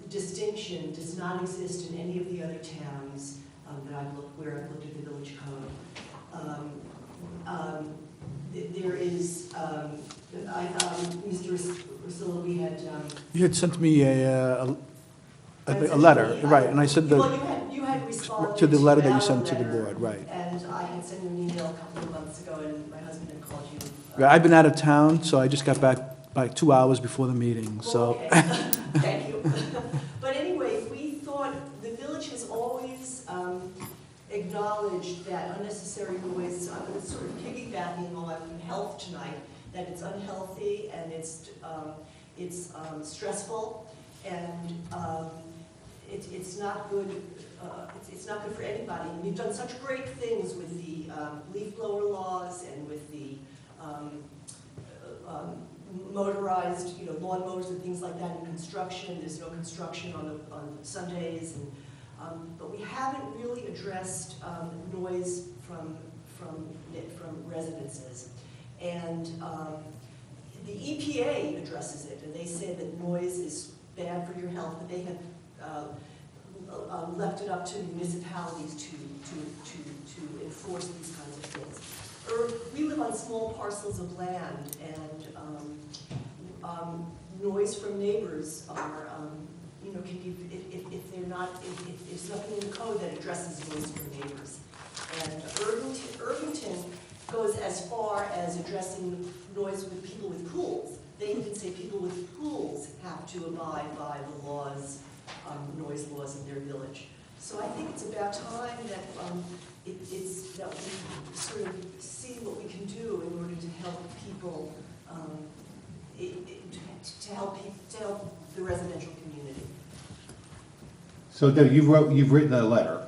distinction does not exist in any of the other towns where I've looked at the village code. There is, Mr. Russillo, we had. You had sent me a letter, right, and I said Well, that, you had responded to the letter that you our sent to the letter, board, right. And I had sent you an email a couple of months ago, and my husband had called you. Yeah, I've been out of town, so I just got back like 2 hours before the meeting, so. Okay. Thank you. But anyway, we thought the village has always acknowledged that unnecessary noise, I'm sort of piggybacking on health tonight, that it's unhealthy and it's stressful, and it's not good. It's not good for anybody. And we've done such great things with the leaf blower laws and with the motorized, lawn mowers and things like that in construction. There's no construction on Sundays, and but we haven't really addressed noise from residences. And the EPA addresses it, and they say that noise is bad for your health, but they have left it up to municipalities to enforce these kinds of things. We live on small parcels of land, and noise from neighbors are, can be, if they're not, if there's nothing in the code that addresses noise from neighbors. And Irvington goes as far as addressing noise with people with pools. They even say people with pools have to abide by the laws, noise laws in their village. So I think it's about time that that we sort of see what we can do in order to help people, to help the residential community. So Debbie, you've written a letter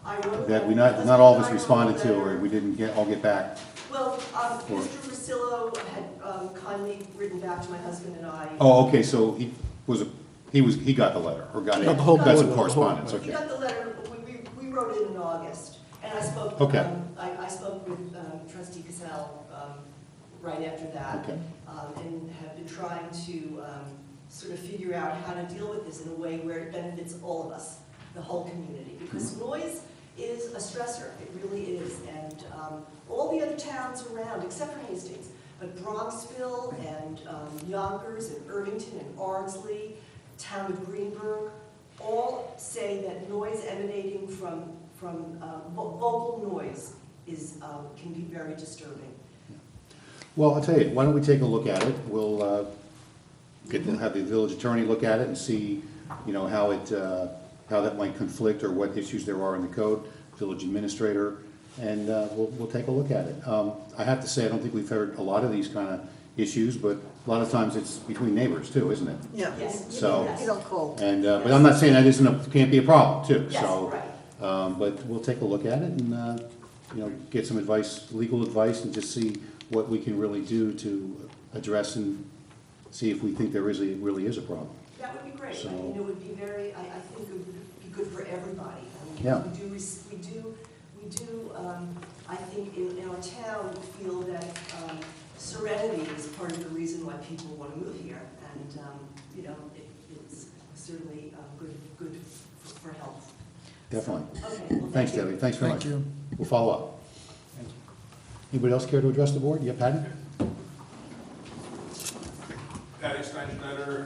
I wrote that we not all of us responded to, or we didn't all get back. Well, Mr. Russillo had kindly written back to my husband and I. Oh, okay, so he got the letter, or got Got the whole got some board, correspondence, He okay. got the letter, we wrote it in August, and I spoke, Okay. I spoke with trustee Cassell right after that. Okay. And have been trying to sort of figure out how to deal with this in a way where it benefits all of us, the whole community. Because noise is a stressor, it really is. And all the other towns around, except for Hastings, but Bronxville and Yonkers and Irvington and Ardsley, town of Greenberg, all say that noise emanating from vocal noise can be very disturbing. Well, I'll tell you, why don't we take a look at it? We'll have the village attorney look at it and see, how that might conflict or what issues there are in the code, village administrator, and we'll take a look at it. I have to say, I don't think we've heard a lot of these kind of issues, but a lot of times it's between neighbors too, isn't it? Yeah. Yes. So- You don't call. And, but I'm not saying that can't be a problem too, Yes, so. right. But we'll take a look at it and, get some advice, legal advice, and just see what we can really do to address and see if we think there really is a problem. That would be great. So- I mean, it would be very, I think it would be good for everybody. I mean, Yeah. we do, I think in our town feel that serenity is part of the reason why people want to move here. And, it's certainly good for health. Definitely. Okay, well, Thanks, thank you. Debbie, thanks very much. Thank you. We'll follow up. Anybody else care to address the board? Yeah, Patty? Patty Steinschneider,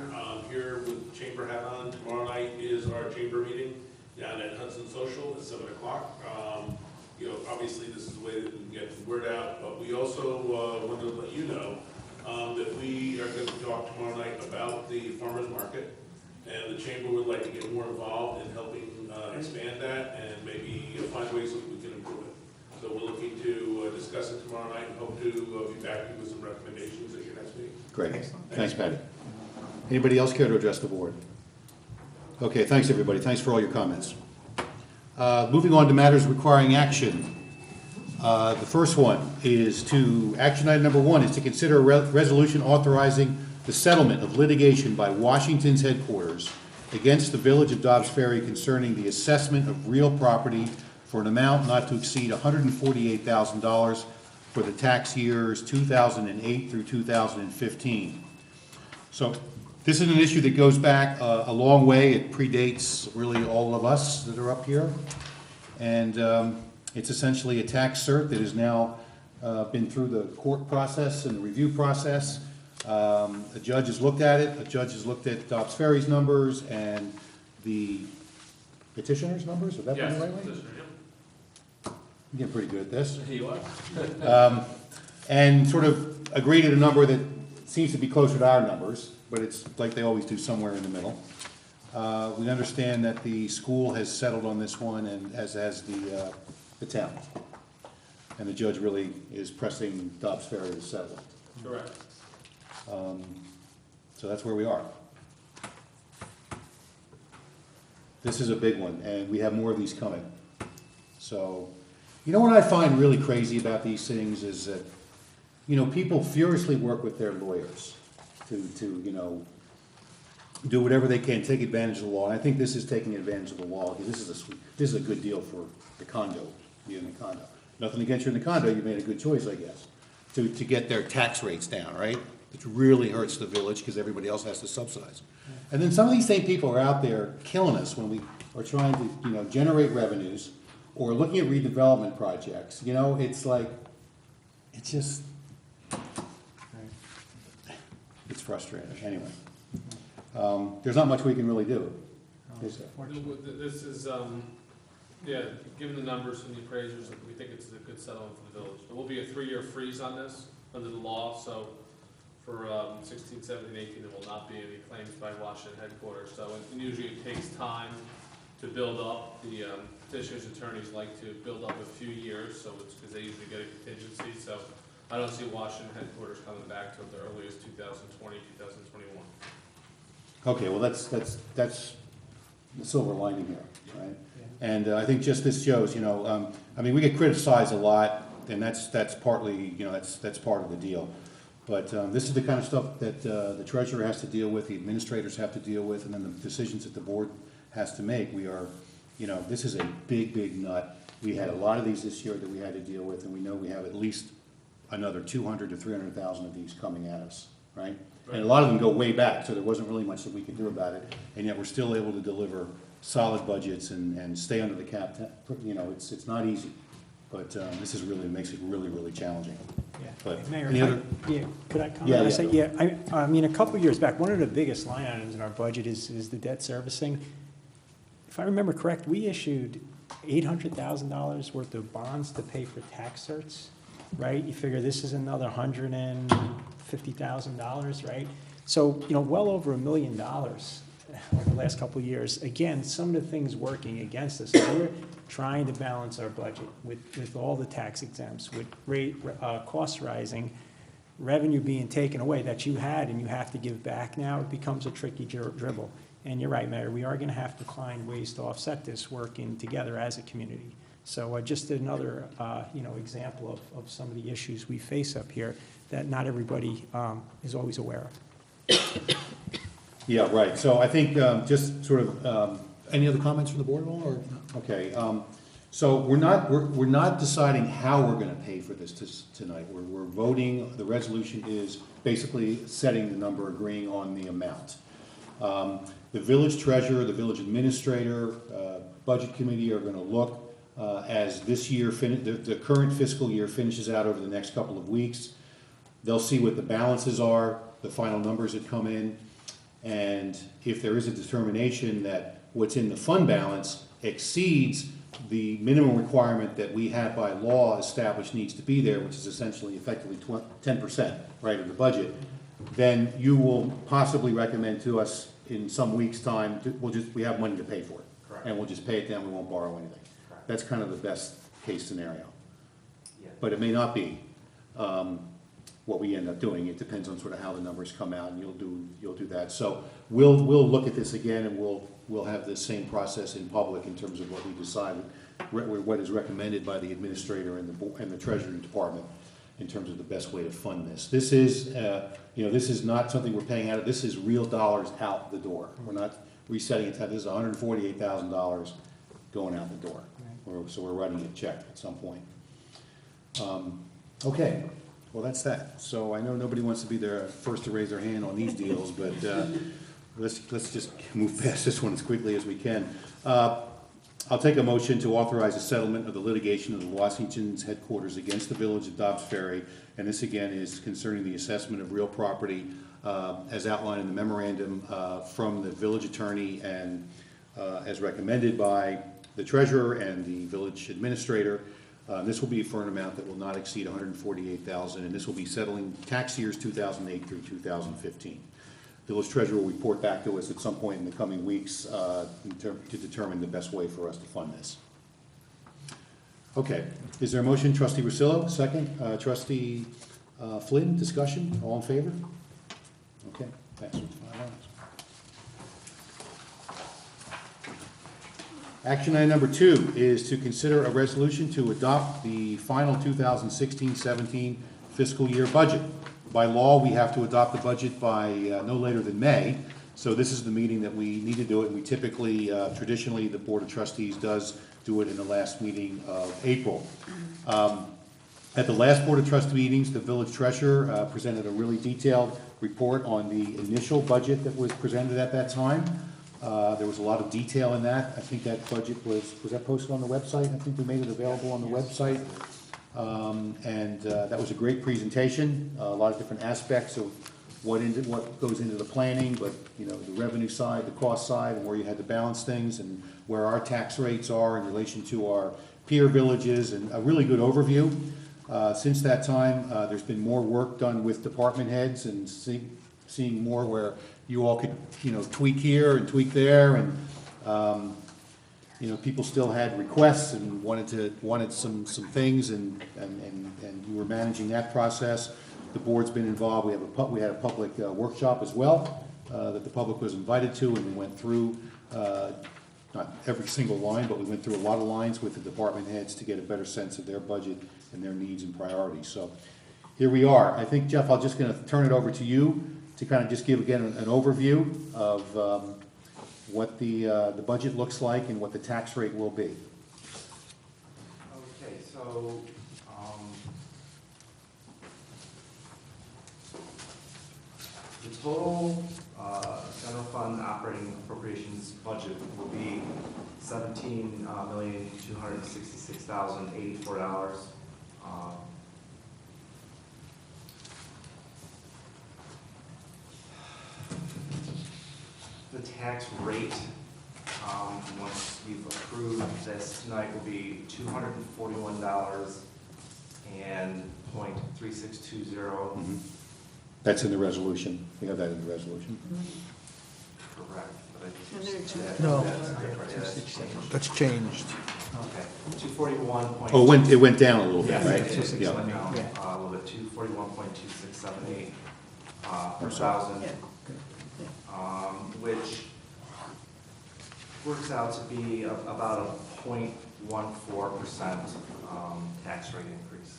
here with Chamber hat on. Tomorrow night is our chamber meeting down at Hudson Social at 7 o'clock. Obviously this is the way that we can get the word out, but we also wanted to let you know that we are going to talk tomorrow night about the farmer's market, and the chamber would like to get more involved in helping expand that and maybe find ways that we can improve it. So we're looking to discuss it tomorrow night and hope to be back with some recommendations at your next meeting. Great. Thanks, Patty. Anybody else care to address the board? Okay, thanks, everybody. Thanks for all your comments. Moving on to matters requiring action. The first one is action item number 1 is to consider a resolution authorizing the settlement of litigation by Washington's headquarters against the Village of Dobbs Ferry concerning the assessment of real property for an amount not to exceed $148,000 for the tax years 2008 through 2015. So this is an issue that goes back a long way. It predates really all of us that are up here. And it's essentially a tax cert that has now been through the court process and the review process. A judge has looked at it. A judge has looked at Dobbs Ferry's numbers and the petitioner's numbers. Is that the right way? Petitioner, yep. I'm getting pretty good at this. Here you are. And sort of agreed at a number that seems to be closer to our numbers, but it's like they always do, somewhere in the middle. We understand that the school has settled on this one, and as has the town. And the judge really is pressing Dobbs Ferry to settle. Correct. So that's where we are. This is a big one, and we have more of these coming. So, you know what I find really crazy about these things is that, people furiously work with their lawyers to do whatever they can, take advantage of the law. And I think this is taking advantage of the law, because this is a good deal for the condo, you in the condo. Nothing against you in the condo, you made a good choice, I guess, to get their tax rates down, right? Which really hurts the village, because everybody else has to subsidize. And then some of these same people are out there killing us when we are trying to, generate revenues, or looking at redevelopment projects. It's like, it's just, it's frustrating. Anyway, there's not much we can really do. Is there? This is, given the numbers from the appraisers, we think it's a good settlement for the village. There will be a 3-year freeze on this under the law, so for 16, 17, 18, there will not be any claims by Washington headquarters. So and usually it takes time to build up. The petitioner's attorneys like to build up a few years, so it's because they usually get a contingency. So I don't see Washington headquarters coming back till the earliest 2020, 2021. Okay, well, that's the silver lining here, right? And I think just this shows, we get criticized a lot, and that's partly, that's part of the deal. But this is the kind of stuff that the treasurer has to deal with, the administrators have to deal with, and then the decisions that the board has to make. We are, this is a big, big nut. We had a lot of these this year that we had to deal with, and we know we have at least another 200 to 300,000 of these coming at us, right? And a lot of them go way back, so there wasn't really much that we could do about it, and yet we're still able to deliver solid budgets and stay under the cap. It's not easy, but this is really makes it really, really challenging. Yeah. But Mayor, any other? could I comment? Yeah. A couple of years back, one of the biggest line items in our budget is the debt servicing. If I remember correct, we issued $800,000 worth of bonds to pay for tax certs, right? You figure this is another $150,000, right? So, well over $1 million over the last couple of years. Again, some of the things working against us. We're trying to balance our budget with all the tax exempts, with costs rising, revenue being taken away that you had and you have to give back now. It becomes a tricky dribble. And you're right, Mayor, we are going to have to find ways to offset this working together as a community. So just another example of some of the issues we face up here that not everybody is always aware of. Yeah, right. So I think just sort of, any other comments from the board at all? Or? Okay. So we're not deciding how we're gonna pay for this tonight. We're voting, the resolution is basically setting the number, agreeing on the amount. The village treasurer, the village administrator, budget committee are gonna look as this year, the current fiscal year finishes out over the next couple of weeks. They'll see what the balances are, the final numbers that come in, and if there is a determination that what's in the fund balance exceeds the minimum requirement that we have by law established needs to be there, which is essentially effectively 10%, right, of the budget, then you will possibly recommend to us in some weeks' time, we have money to pay for it. Correct. And we'll just pay it down, we won't borrow anything. Correct. That's kind of the best case scenario. Yeah. But it may not be what we end up doing. It depends on sort of how the numbers come out, and you'll do that. So we'll look at this again, and we'll have the same process in public in terms of what we decide, what is recommended by the administrator and the treasury department in terms of the best way to fund this. This is, this is not something we're paying out of. This is real dollars out the door. We're not resetting it. This is $148,000 going out the door. So we're writing a check at some point. Okay. Well, that's that. So I know nobody wants to be the first to raise their hand on these deals, but let's just move past this one as quickly as we can. I'll take a motion to authorize a settlement of the litigation of the Washington's headquarters against the Village of Dobbs Ferry, and this again is concerning the assessment of real property as outlined in the memorandum from the village attorney and as recommended by the treasurer and the village administrator. This will be for an amount that will not exceed $148,000, and this will be settling tax years 2008 through 2015. The village treasurer will report back to us at some point in the coming weeks to determine the best way for us to fund this. Okay, is there a motion? Trustee Rosillo, second. Trustee Flynn, discussion, all in favor? Okay, pass with 5 ayes. Action item number 2 is to consider a resolution to adopt the final 2016-17 fiscal year budget. By law, we have to adopt the budget by no later than May, so this is the meeting that we need to do it. We typically, traditionally, the Board of Trustees does do it in the last meeting of April. At the last Board of Trustee meetings, the village treasurer presented a really detailed report on the initial budget that was presented at that time. There was a lot of detail in that. I think that budget was that posted on the website? I think we made it available on the website. That was a great presentation, a lot of different aspects of what goes into the planning, but the revenue side, the cost side, and where you had to balance things, and where our tax rates are in relation to our peer villages, and a really good overview. Since that time, there's been more work done with department heads and seeing more where you all could, tweak here and tweak there, and people still had requests and wanted some things, and you were managing that process. The board's been involved. We had a public workshop as well that the public was invited to, and we went through not every single line, but we went through a lot of lines with the department heads to get a better sense of their budget and their needs and priorities. So here we are. I think, Jeff, I'm just going to turn it over to you to kind of just give again an overview of what the budget looks like and what the tax rate will be. Okay, so the total general fund operating appropriations budget will be $17,266,084. The tax rate, once you've approved this tonight, will be $241.3620. That's in the resolution. We have that in the resolution. Correct. No, that's changed. Okay, 241. Oh, it went down a little bit, Yes, right? it went Yeah. down a little bit, 241.2678 per I'm sorry. thousand, which works out to be about a 0.14% tax rate increase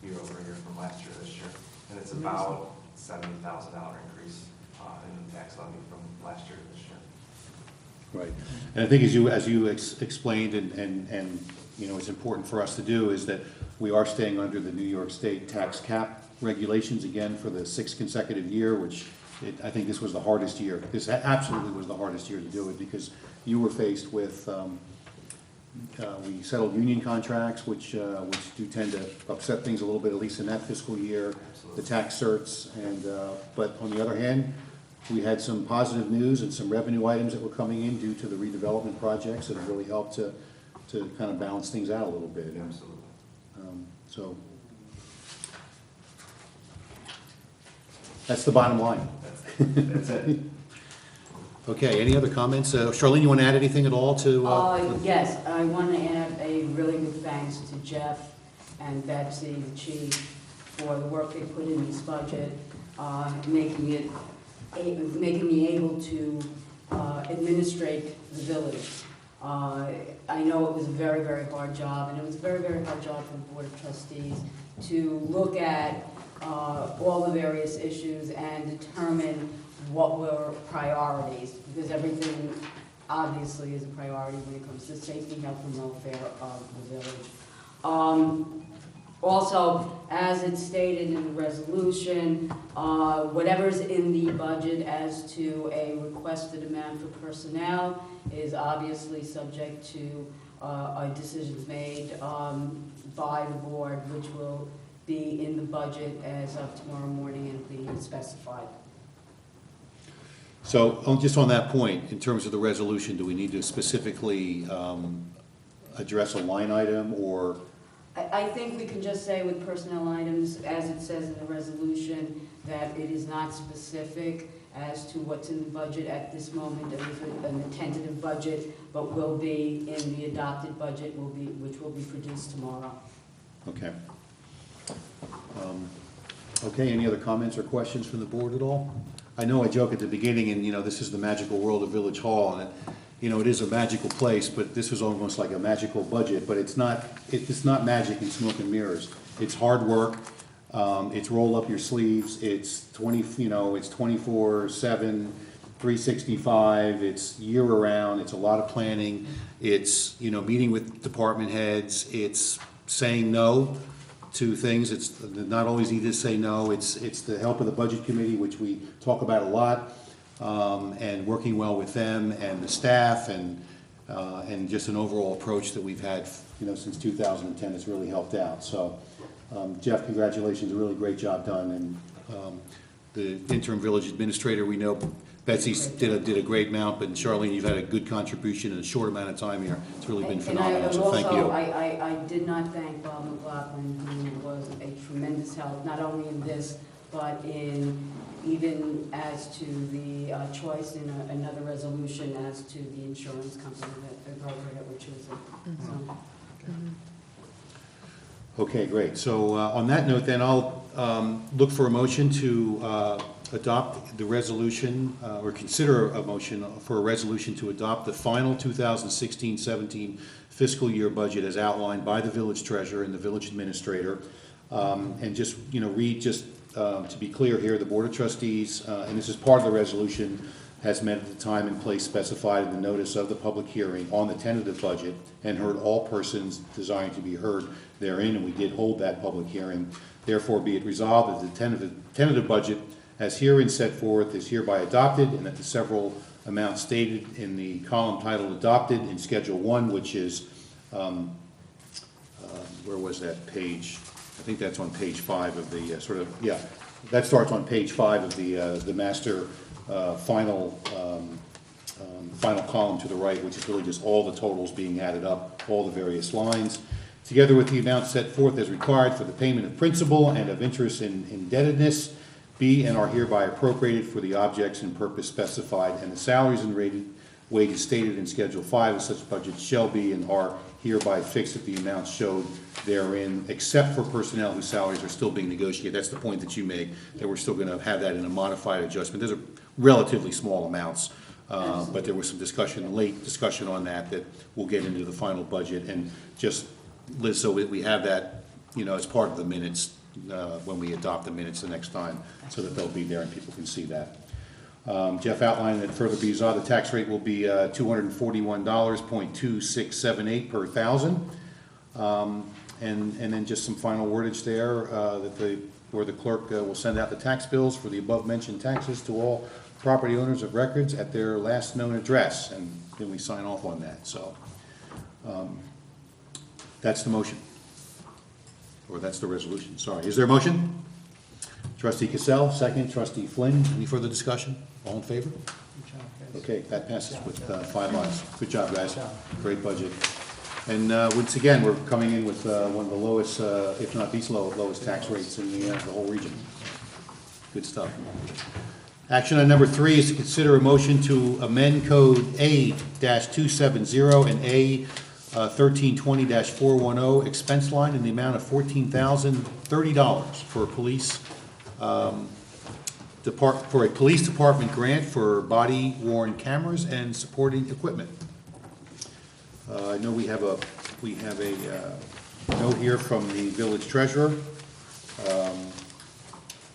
year over year from last year to this year. And it's about $70,000 increase in the tax levy from last year to this year. Right. And I think as you explained and, you know, it's important for us to do is that we are staying under the New York State tax cap regulations again for the 6th consecutive year, which I think this was the hardest year. This absolutely was the hardest year to do it because you were faced with, we settled union contracts, which do tend to upset things a little bit, at least in that fiscal year, the tax certs, and, but on the other hand, we had some positive news and some revenue items that were coming in due to the redevelopment projects that have really helped to kind of balance things out a little bit. And, Absolutely. so that's the bottom line. That's it. Okay, any other comments? Charlene, you want to add anything at all to? Yes, I want to add a really good thanks to Jeff and Betsy, the chief, for the work they put in this budget, making me able to administrate the village. I know it was a very, very hard job, and it was a very, very hard job for the Board of Trustees to look at all the various issues and determine what were priorities, because everything obviously is a priority when it comes to safety, health, and welfare of the village. Also, as it's stated in the resolution, whatever's in the budget as to a requested amount for personnel is obviously subject to decisions made by the board, which will be in the budget as of tomorrow morning and be specified. So, just on that point, in terms of the resolution, do we need to specifically address a line item or? I think we can just say with personnel items, as it says in the resolution, that it is not specific as to what's in the budget at this moment. It is a tentative budget, but will be in the adopted budget, which will be produced tomorrow. Okay. Okay, any other comments or questions from the board at all? I know I joke at the beginning, and you know, this is the magical world of Village Hall, and you know, it is a magical place, but this was almost like a magical budget, but it's not magic and smoke and mirrors. It's hard work, it's roll up your sleeves, it's 24/7, 365, it's year round, it's a lot of planning, it's, you know, meeting with department heads, it's saying no to things. It's not always easy to say no. It's the help of the budget committee, which we talk about a lot, and working well with them and the staff, and just an overall approach that we've had, you know, since 2010 has really helped out. So, Jeff, congratulations, a really great job done, and the interim village administrator, we know Betsy did a great amount, but Charlene, you've had a good contribution in a short amount of time here. It's really been phenomenal, so thank you. I did not thank Bob McLaughlin, who was a tremendous help, not only in this, but in even as to the choice in another resolution as to the insurance company, the broker that we're choosing. So. Okay, great. So on that note, then I'll look for a motion to adopt the resolution, or consider a motion for a resolution to adopt the final 2016-17 fiscal year budget as outlined by the village treasurer and the village administrator. And just, you know, read just to be clear here, the Board of Trustees, and this is part of the resolution, has met at the time and place specified in the notice of the public hearing on the tentative budget and heard all persons desiring to be heard therein, and we did hold that public hearing. Therefore, be it resolved that the tentative budget as herein set forth is hereby adopted, and that the several amounts stated in the column titled adopted in Schedule 1, which is, where was that page? I think that's on page 5 of the that starts on page 5 of the master final column to the right, which is really just all the totals being added up, all the various lines, together with the amounts set forth as required for the payment of principal and of interest in indebtedness, be and are hereby appropriated for the objects and purpose specified, and the salaries and wages stated in Schedule 5 of such budget shall be and are hereby fixed at the amounts showed therein, except for personnel whose salaries are still being negotiated. That's the point that you make, that we're still going to have that in a modified adjustment. Those are relatively small amounts, but there was some discussion, late discussion on that we'll get into the final budget. And just, Liz, so we have that, you know, as part of the minutes when we adopt the minutes the next time, so that they'll be there and people can see that. Jeff outlined that further be resolved, the tax rate will be $241.2678 per thousand. And then just some final wordage there, that the clerk will send out the tax bills for the above-mentioned taxes to all property owners of records at their last known address, and then we sign off on that, so. That's the motion. Or that's the resolution, sorry. Is there a motion? Trustee Cassell, second. Trustee Flynn, any further discussion? All in favor? Okay, that passes with 5 ayes. Good job, guys. Great budget. And once again, we're coming in with one of the lowest, if not the lowest tax rates in the whole region. Good stuff. Action item number 3 is to consider a motion to amend Code A-270 and A-1320-410 expense line in the amount of $14,030 for police for a police department grant for body-worn cameras and supporting equipment. I know we have a note here from the village treasurer,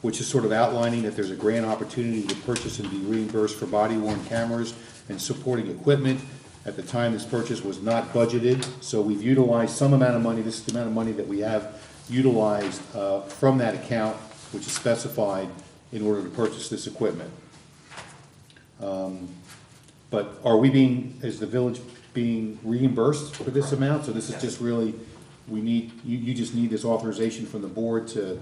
which is sort of outlining that there's a grant opportunity to purchase and be reimbursed for body-worn cameras and supporting equipment. At the time, this purchase was not budgeted, so we've utilized some amount of money. This is the amount of money that we have utilized from that account, which is specified in order to purchase this equipment. But are we is the village being reimbursed for this amount? So this is just really, you just need this authorization from the board to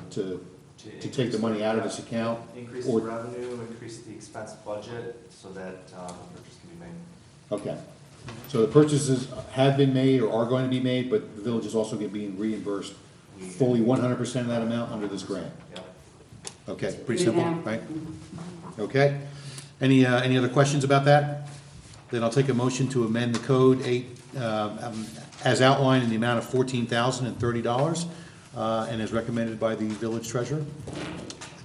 take the money out of this account? Increase the revenue, increase the expense budget so that the purchase can be made. Okay. So the purchases have been made or are going to be made, but the village is also being reimbursed fully 100% of that amount under this grant? Yep. Okay, pretty simple, right? Okay. Any other questions about that? Then I'll take a motion to amend the code as outlined in the amount of $14,030 and as recommended by the village treasurer.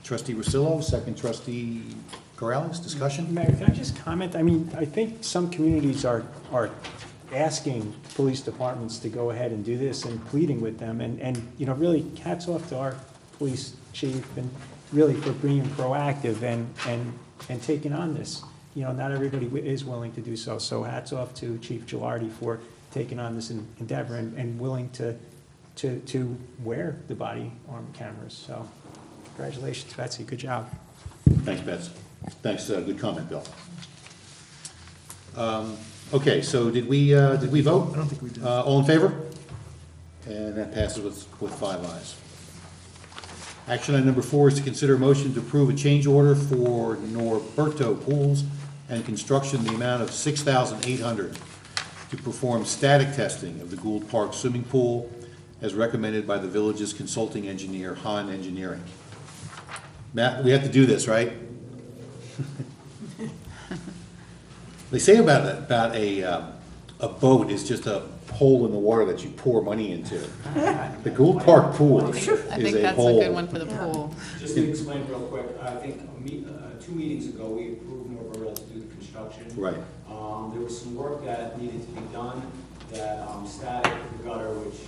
Trustee Rosillo, second. Trustee Corrales, discussion? Mayor, can I just comment? I mean, I think some communities are asking police departments to go ahead and do this and pleading with them, and you know, really hats off to our police chief and really for being proactive and taking on this. You know, not everybody is willing to do so, so hats off to Chief Gilardi for taking on this endeavor and willing to wear the body armor cameras. So congratulations, Betsy, good job. Thanks, Betsy. Thanks, good comment, Bill. Okay, so did we vote? I don't think we did. All in favor? And that passes with 5 ayes. Action item number 4 is to consider a motion to approve a change order for Norberto Pools and Construction in the amount of $6,800 to perform static testing of the Gould Park swimming pool as recommended by the village's consulting engineer, Han Engineering. Matt, we have to do this, right? They say about a boat is just a hole in the water that you pour money into. The Gould Park pool is a hole. I think that's a good one for the pool. Just to explain real quick, I think 2 meetings ago, we approved Norberto to do the construction. Right. There was some work that needed to be done, that static, the gutter, which,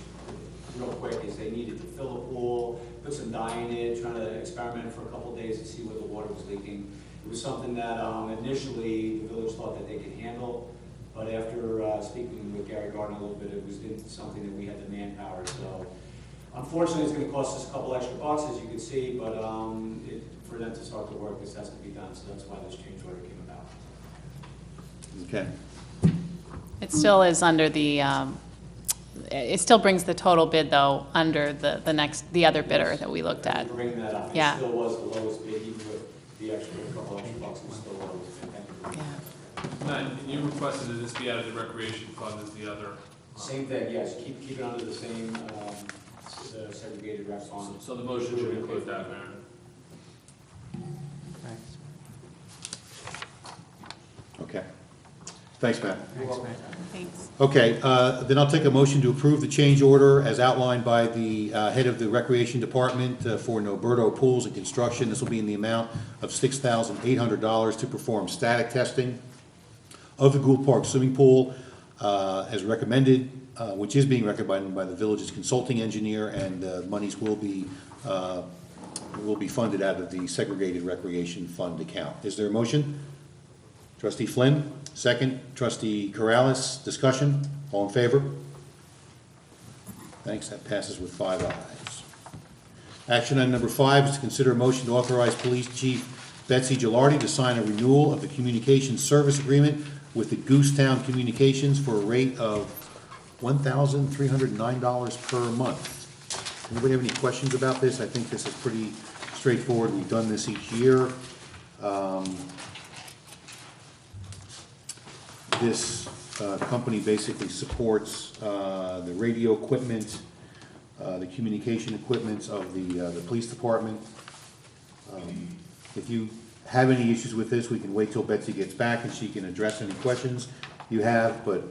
real quick, is they needed to fill a pool, put some dye in it, trying to experiment for a couple of days to see where the water was leaking. It was something that initially the village thought that they could handle, but after speaking with Gary Gardner a little bit, it was something that we had the manpower. So unfortunately, it's going to cost us a couple extra bucks, as you can see, but for them to start the work, this has to be done. So that's why this change order came about. Okay. It still is under the, it still brings the total bid, though, under the other bidder that we looked at. Bring that up. Yeah. It still was the lowest bid, even with the extra couple extra bucks, it was still the lowest bid. Thank you. Yeah. Matt, and you requested that this be out of the recreation fund as the other. Same thing, yes, keep it under the same segregated rec fund. So the motion should include that, Mayor. Okay. Thanks, Matt. Thanks. Okay, then I'll take a motion to approve the change order as outlined by the head of the Recreation Department for Norberto Pools and Construction. This will be in the amount of $6,800 to perform static testing of the Gould Park swimming pool as recommended, which is being recommended by the village's consulting engineer, and monies will be will be funded out of the segregated recreation fund account. Is there a motion? Trustee Flynn, second. Trustee Corrales, discussion? All in favor? Thanks, that passes with 5 ayes. Action item number 5 is to consider a motion to authorize Police Chief Betsy Gilardi to sign a renewal of the communications service agreement with the Goosetown Communications for a rate of $1,309 per month. Anybody have any questions about this? I think this is pretty straightforward. We've done this each year. This company basically supports the radio equipment, the communication equipment of the police department. If you have any issues with this, we can wait till Betsy gets back and she can address any questions you have, but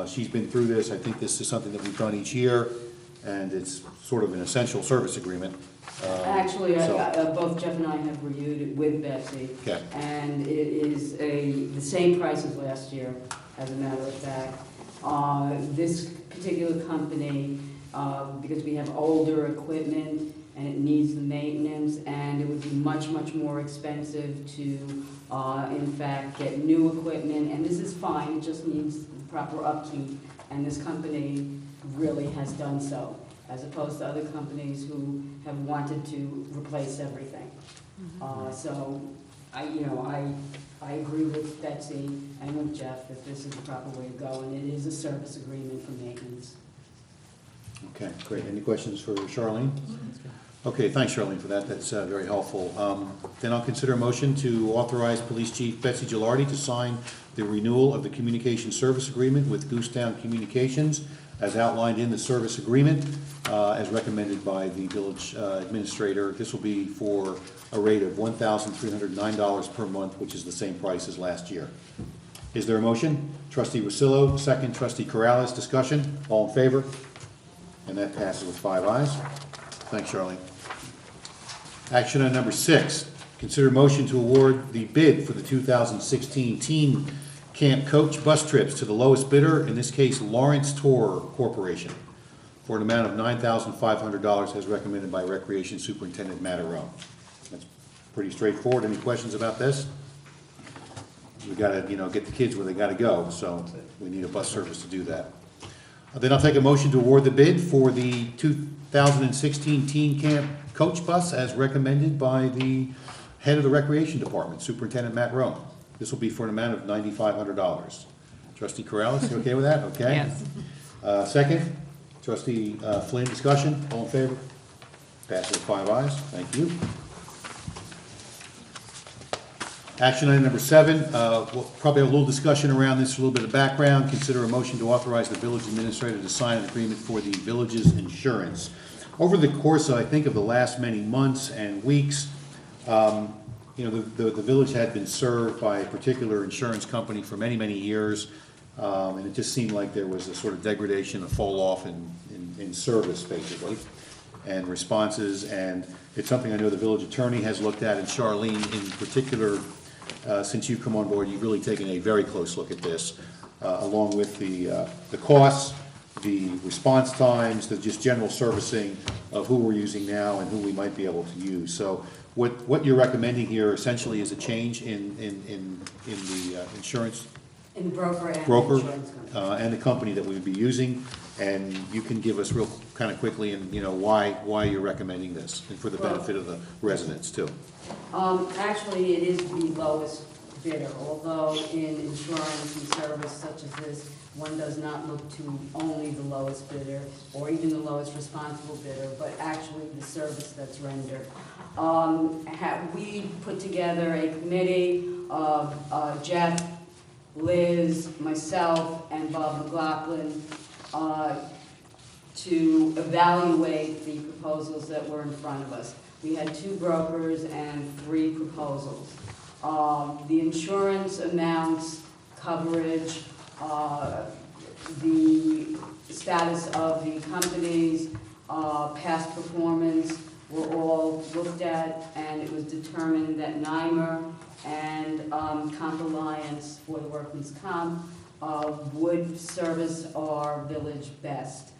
she's been through this. I think this is something that we've done each year, and it's sort of an essential service agreement. Actually, so- both Jeff and I have reviewed it with Betsy. Okay. And it is the same price as last year, as a matter of fact. This particular company, because we have older equipment and it needs the maintenance, and it would be much, much more expensive to, in fact, get new equipment. And this is fine, it just needs proper upkeep, and this company really has done so, as opposed to other companies who have wanted to replace everything. So, I agree with Betsy and with Jeff that this is the proper way to go, and it is a service agreement for maintenance. Okay, great. Any questions for Charlene? Okay, thanks, Charlene, for that. That's very helpful. Then I'll consider a motion to authorize Police Chief Betsy Gilardi to sign the renewal of the communication service agreement with Goosetown Communications as outlined in the service agreement, as recommended by the village administrator. This will be for a rate of $1,309 per month, which is the same price as last year. Is there a motion? Trustee Rosillo, second. Trustee Corrales, discussion? All in favor? And that passes with 5 ayes. Thanks, Charlene. Action item number 6, consider motion to award the bid for the 2016 Teen Camp Coach bus trips to the lowest bidder, in this case Lawrence Tour Corporation, for an amount of $9,500 as recommended by Recreation Superintendent Matarone. That's pretty straightforward. Any questions about this? We gotta, get the kids where they gotta go, so we need a bus service to do that. Then I'll take a motion to award the bid for the 2016 Teen Camp Coach Bus as recommended by the head of the Recreation Department, Superintendent Matt Roan. This will be for an amount of $9,500. Trustee Corrales, you okay with that? Okay. Yes. Second, Trustee Flynn, discussion? All in favor? Passes with 5 ayes. Thank you. Action item number 7, we'll probably have a little discussion around this, a little bit of background. Consider a motion to authorize the village administrator to sign an agreement for the village's insurance. Over the course, I think, of the last many months and weeks, the village had been served by a particular insurance company for many, many years, and it just seemed like there was a sort of degradation, a fall off in service, basically, and responses. And it's something I know the village attorney has looked at, and Charlene in particular. Since you've come on board, you've really taken a very close look at this, along with the costs, the response times, the just general servicing of who we're using now and who we might be able to use. So what you're recommending here essentially is a change in the insurance In the broker and broker insurance company. and the company that we would be using, and you can give us real kind of quickly and why you're recommending this and for the benefit of the residents too. Actually, it is the lowest bidder, although in insurance and service such as this, one does not look to only the lowest bidder or even the lowest responsible bidder, but actually the service that's rendered. We put together a committee of Jeff, Liz, myself, and Bob McLaughlin to evaluate the proposals that were in front of us. We had 2 brokers and 3 proposals. The insurance amounts, coverage, the status of the companies, past performance were all looked at, and it was determined that NYMER and Comp Alliance for the Workman's Comp would service our village best.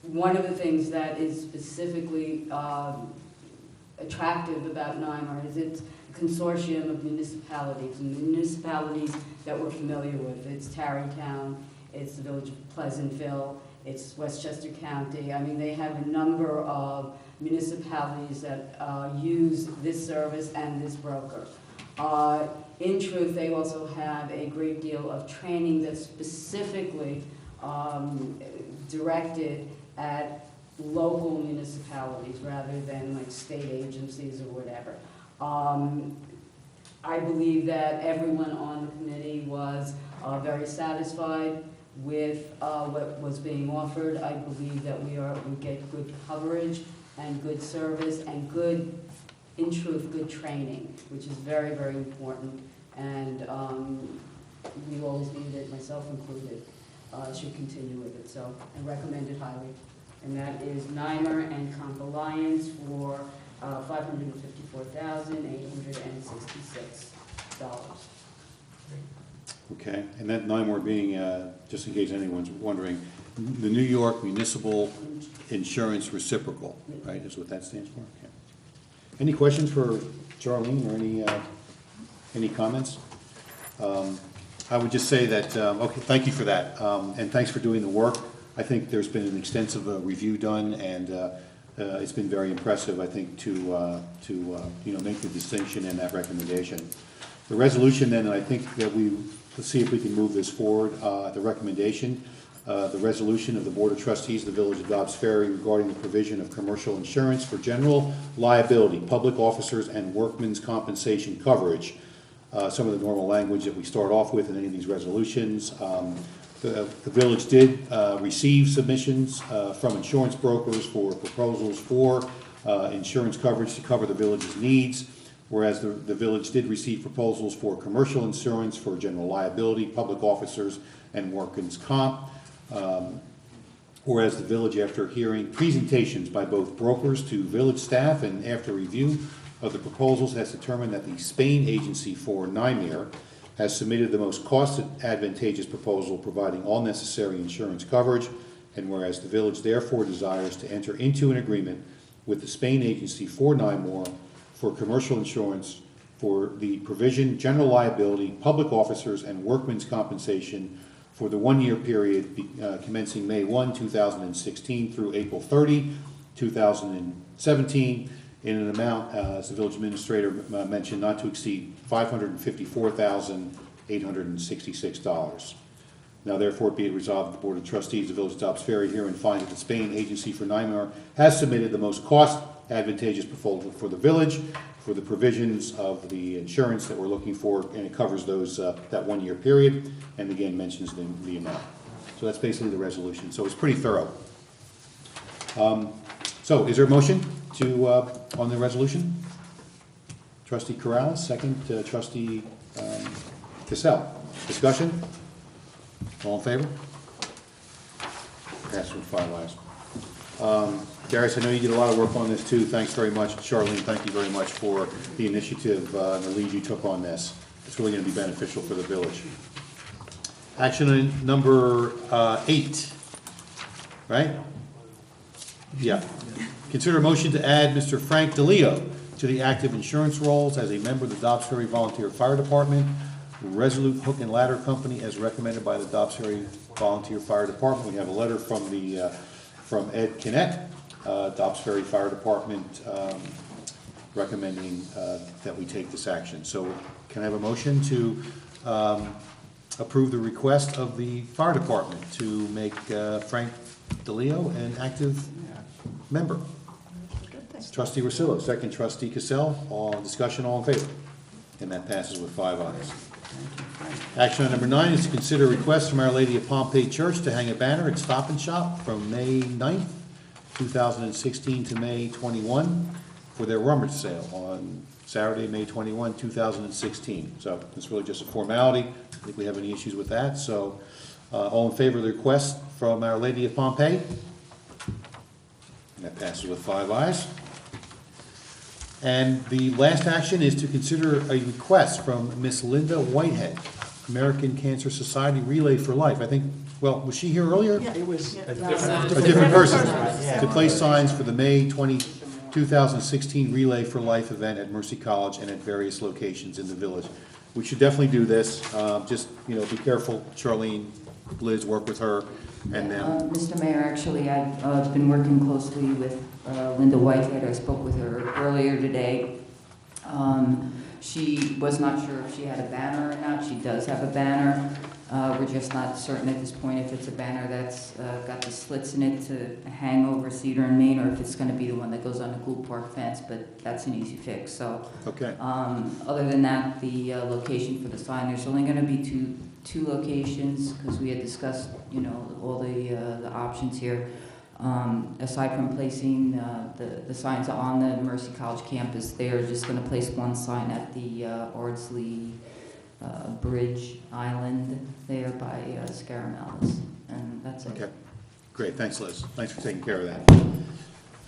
one of the things that is specifically attractive about NYMER is it's a consortium of municipalities, and the municipalities that we're familiar with. It's Tarrytown, it's the Village of Pleasantville, it's Westchester County. I mean, they have a number of municipalities that use this service and this broker. In truth, they also have a great deal of training that's specifically directed at local municipalities rather than like state agencies or whatever. I believe that everyone on the committee was very satisfied with what was being offered. I believe that we get good coverage and good service and good, in truth, good training, which is very, very important. And we've always needed it, myself included, should continue with it. So I recommend it highly. And that is NYMER and Comp Alliance for $554,866. Okay, and that NYMER being, just in case anyone's wondering, the New York Municipal Insurance Reciprocal, right, is what that stands for? Okay. Any questions for Charlene or any comments? I would just say that, okay, thank you for that, and thanks for doing the work. I think there's been an extensive review done, and it's been very impressive, I think, to make the distinction and that recommendation. The resolution then, I think that let's see if we can move this forward. The recommendation, the resolution of the Board of Trustees of the Village of Dobbs Ferry regarding the provision of commercial insurance for general liability, public officers, and workmen's compensation coverage. Some of the normal language that we start off with in any of these resolutions. The village did receive submissions from insurance brokers for proposals for insurance coverage to cover the village's needs, whereas the village did receive proposals for commercial insurance for general liability, public officers, and workers' comp. Whereas the village, after hearing presentations by both brokers to village staff and after review of the proposals, has determined that the Spain agency for NYMER has submitted the most cost-advantageous proposal providing all necessary insurance coverage, and whereas the village therefore desires to enter into an agreement with the Spain agency for NYMER for commercial insurance for the provision, general liability, public officers, and workmen's compensation for the one-year period commencing May 1, 2016 through April 30, 2017, in an amount, as the village administrator mentioned, not to exceed $554,866. Now therefore be it resolved that the Board of Trustees of the Village of Dobbs Ferry herein find that the Spain agency for NYMER has submitted the most cost-advantageous proposal for the village for the provisions of the insurance that we're looking for, and it covers those that one-year period, and again mentions the amount. So that's basically the resolution. So it's pretty thorough. So is there a motion to on the resolution? Trustee Corrales, second. Trustee Cassell. Discussion? All in favor? Passed with 5 ayes. Darius, I know you did a lot of work on this too. Thanks very much. Charlene, thank you very much for the initiative and the lead you took on this. It's really going to be beneficial for the village. Action number 8, right? Yeah. Consider a motion to add Mr. Frank DeLeo to the active insurance rolls as a member of the Dobbs Ferry Volunteer Fire Department, Resolute Hook and Ladder Company, as recommended by the Dobbs Ferry Volunteer Fire Department. We have a letter from from Ed Kinnett, Dobbs Ferry Fire Department, recommending that we take this action. So can I have a motion to approve the request of the fire department to make Frank DeLeo an active member? Trustee Rosillo, second. Trustee Cassell. All discussion, all in favor? And that passes with 5 ayes. Action item number 9 is to consider a request from Our Lady of Pompeii Church to hang a banner at Stop and Shop from May 9th, 2016 to May 21 for their rummage sale on Saturday, May 21, 2016. So it's really just a formality. I don't think we have any issues with that. So all in favor of the request from Our Lady of Pompeii? And that passes with 5 ayes. And the last action is to consider a request from Miss Linda Whitehead, American Cancer Society Relay for Life. I think well, was she here earlier? It was Yeah. a A different person, Yeah. to place signs for the May 2016 Relay for Life event at Mercy College and at various locations in the village. We should definitely do this, just, be careful, Charlene, Liz, work with her, and then, Mr. Mayor, actually, I've been working closely with Linda Whitehead. I spoke with her earlier today. She was not sure if she had a banner or not. She does have a banner. We're just not certain at this point if it's a banner that's got the slits in it to hang over Cedar and Main, or if it's going to be the one that goes on the Gould Park fence, but that's an easy fix. So, okay, other than that, the location for the sign, there's only going to be two locations, because we had discussed, all the options here. Aside from placing the signs on the Mercy College campus, they're just going to place one sign at the Ardsley Bridge Island there by Scaramellis, and that's it. okay. Great, thanks, Liz. Thanks for taking care of that.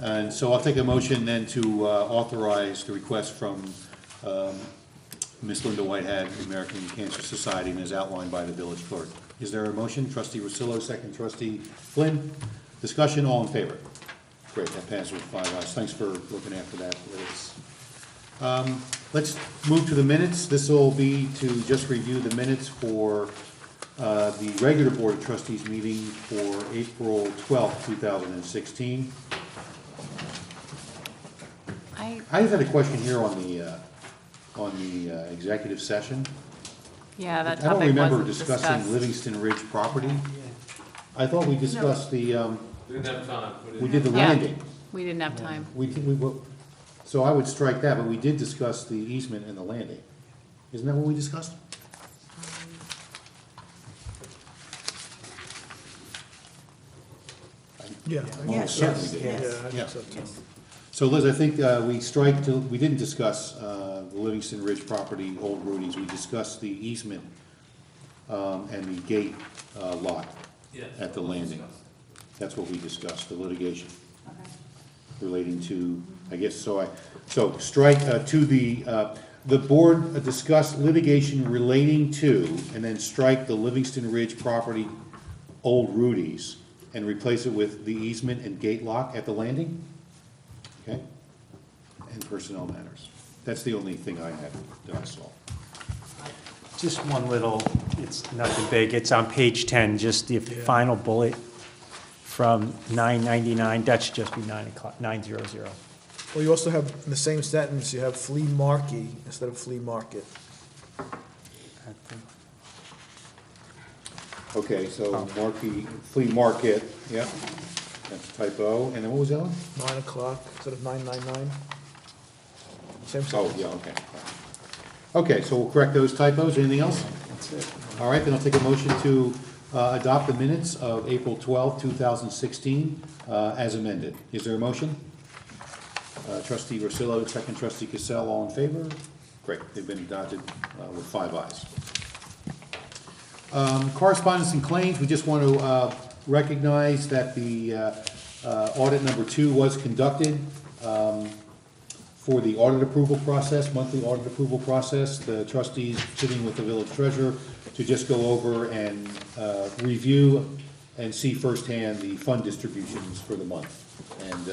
And so I'll take a motion then to authorize the request from Ms. Linda Whitehead, American Cancer Society, and as outlined by the village clerk. Is there a motion? Trustee Rosillo, second. Trustee Flynn. Discussion, all in favor? Great, that passes with 5 ayes. Thanks for looking after that, Liz. Let's move to the minutes. This will be to just review the minutes for the regular Board of Trustees meeting for April 12th, 2016. I just had a question here on the executive session. Yeah, that I don't topic remember wasn't discussing discussed. Livingston Ridge property. I thought we discussed the, We didn't have time. we did the Yeah. landing. We didn't have time. So I would strike that, but we did discuss the easement and the landing. Isn't that what we discussed? Yeah. Almost certainly did. Yes. Yeah, I Yeah. think so too. So Liz, I think we didn't discuss the Livingston Ridge property, Old Rudy's. We discussed the easement and the gate lot at the landing. That's what we discussed, the litigation relating to, I guess, so strike to the board discussed litigation relating to, and then strike the Livingston Ridge property, Old Rudy's, and replace it with the easement and gate lock at the landing? Okay? And personnel matters. That's the only thing I had that I saw. Just one little, it's nothing big, it's on page 10, just the final bullet from 999, that should just be 900. Well, you also have, in the same sentence, you have flea market instead of flea market. Okay, so flea market, yeah, that's a typo. And then what was the other one? 9 o'clock instead of 999. Same Oh, sentence. yeah, okay. Okay, so we'll correct those typos. Anything else? That's it. All right, then I'll take a motion to adopt the minutes of April 12th, 2016, as amended. Is there a motion? Trustee Rosillo, second. Trustee Cassell, all in favor? Great, they've been adopted with 5 ayes. Correspondence and claims, we just want to recognize that the audit number 2 was conducted for the audit approval process, monthly audit approval process. The trustees sitting with the village treasurer to just go over and review and see firsthand the fund distributions for the month. And